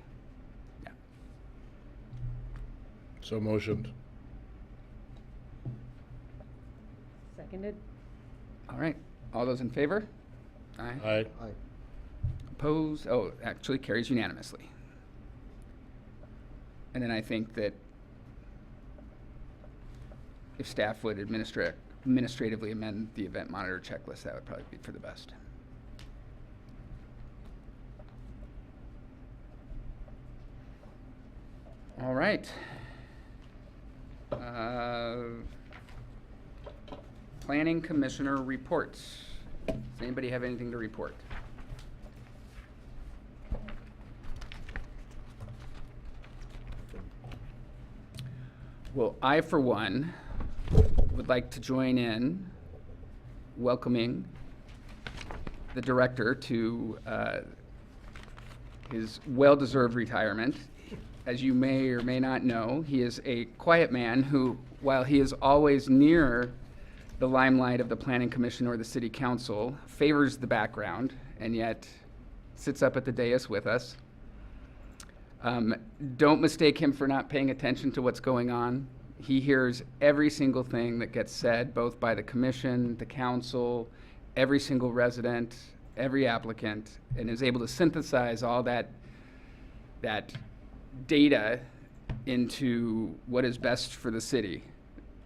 Yeah. So motioned. Seconded? All right. All those in favor? Aye. Aye. Aye. Oppose? Oh, actually carries unanimously. And then I think that if staff would administratively amend the event monitor checklist, that would probably be for the best. All right. Planning Commissioner reports. Does anybody have anything to report? Well, I, for one, would like to join in welcoming the director to his well-deserved retirement. As you may or may not know, he is a quiet man who, while he is always near the limelight of the Planning Commission or the City Council, favors the background and yet sits up at the dais with us. Don't mistake him for not paying attention to what's going on. He hears every single thing that gets said, both by the commission, the council, every single resident, every applicant, and is able to synthesize all that data into what is best for the city.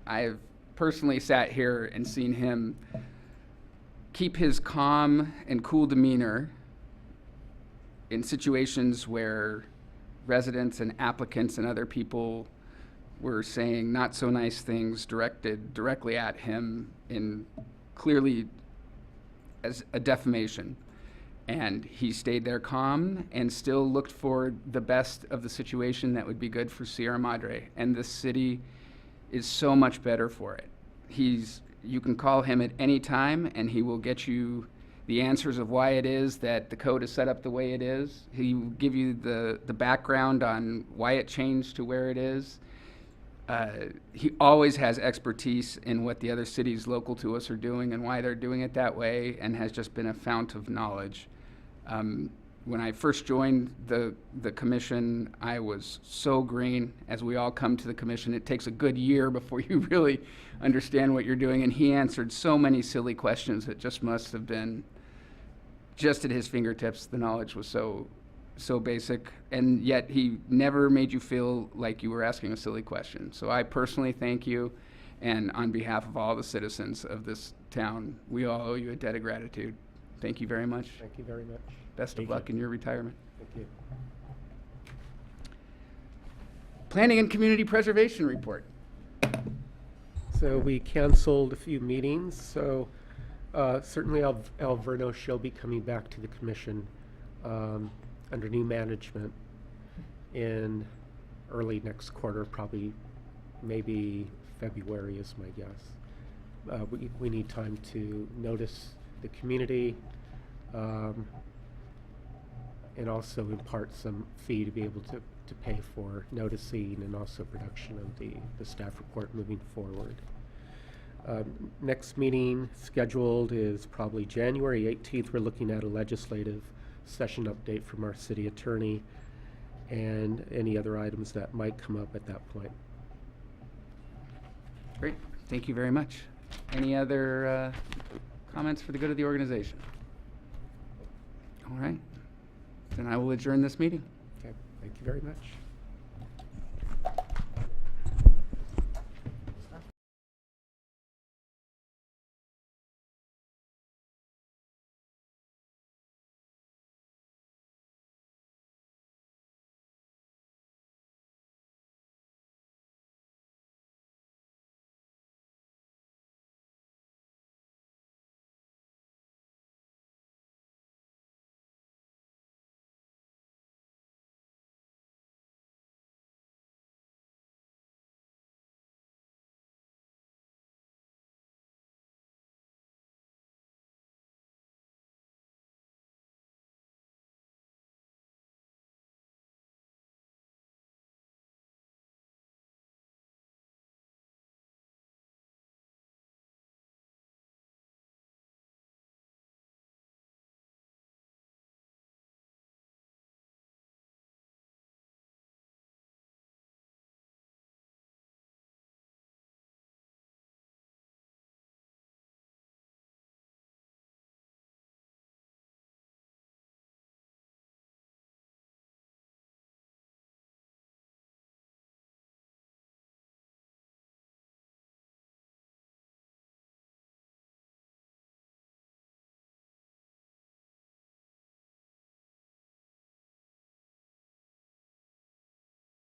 I have personally sat here and seen him keep his calm and cool demeanor in situations where residents and applicants and other people were saying not so nice things directed directly at him in clearly as a defamation. And he stayed there calm and still looked for the best of the situation that would be good for Sierra Madre. And the city is so much better for it. You can call him at any time and he will get you the answers of why it is that the code is set up the way it is. He will give you the background on why it changed to where it is. He always has expertise in what the other cities local to us are doing and why they're doing it that way, and has just been a fount of knowledge. When I first joined the commission, I was so green. As we all come to the commission, it takes a good year before you really understand what you're doing, and he answered so many silly questions that just must have been just at his fingertips. The knowledge was so basic, and yet he never made you feel like you were asking a silly question. So I personally thank you, and on behalf of all the citizens of this town, we all owe you a debt of gratitude. Thank you very much. Thank you very much. Best Thank of luck you. in your retirement. Thank you. Planning and Community Preservation Report. So we canceled a few meetings, so certainly Alverno shall be coming back to the commission under new management in early next quarter, probably maybe February is my guess. We need time to notice the community and also impart some fee to be able to pay for noticing and also production of the staff report moving forward. Next meeting scheduled is probably January 18th. We're looking at a legislative session update from our city attorney and any other items that might come up at that point. Great, thank you very much. Any other comments for the good of the organization? All right, then I will adjourn this meeting. Okay, thank you very much.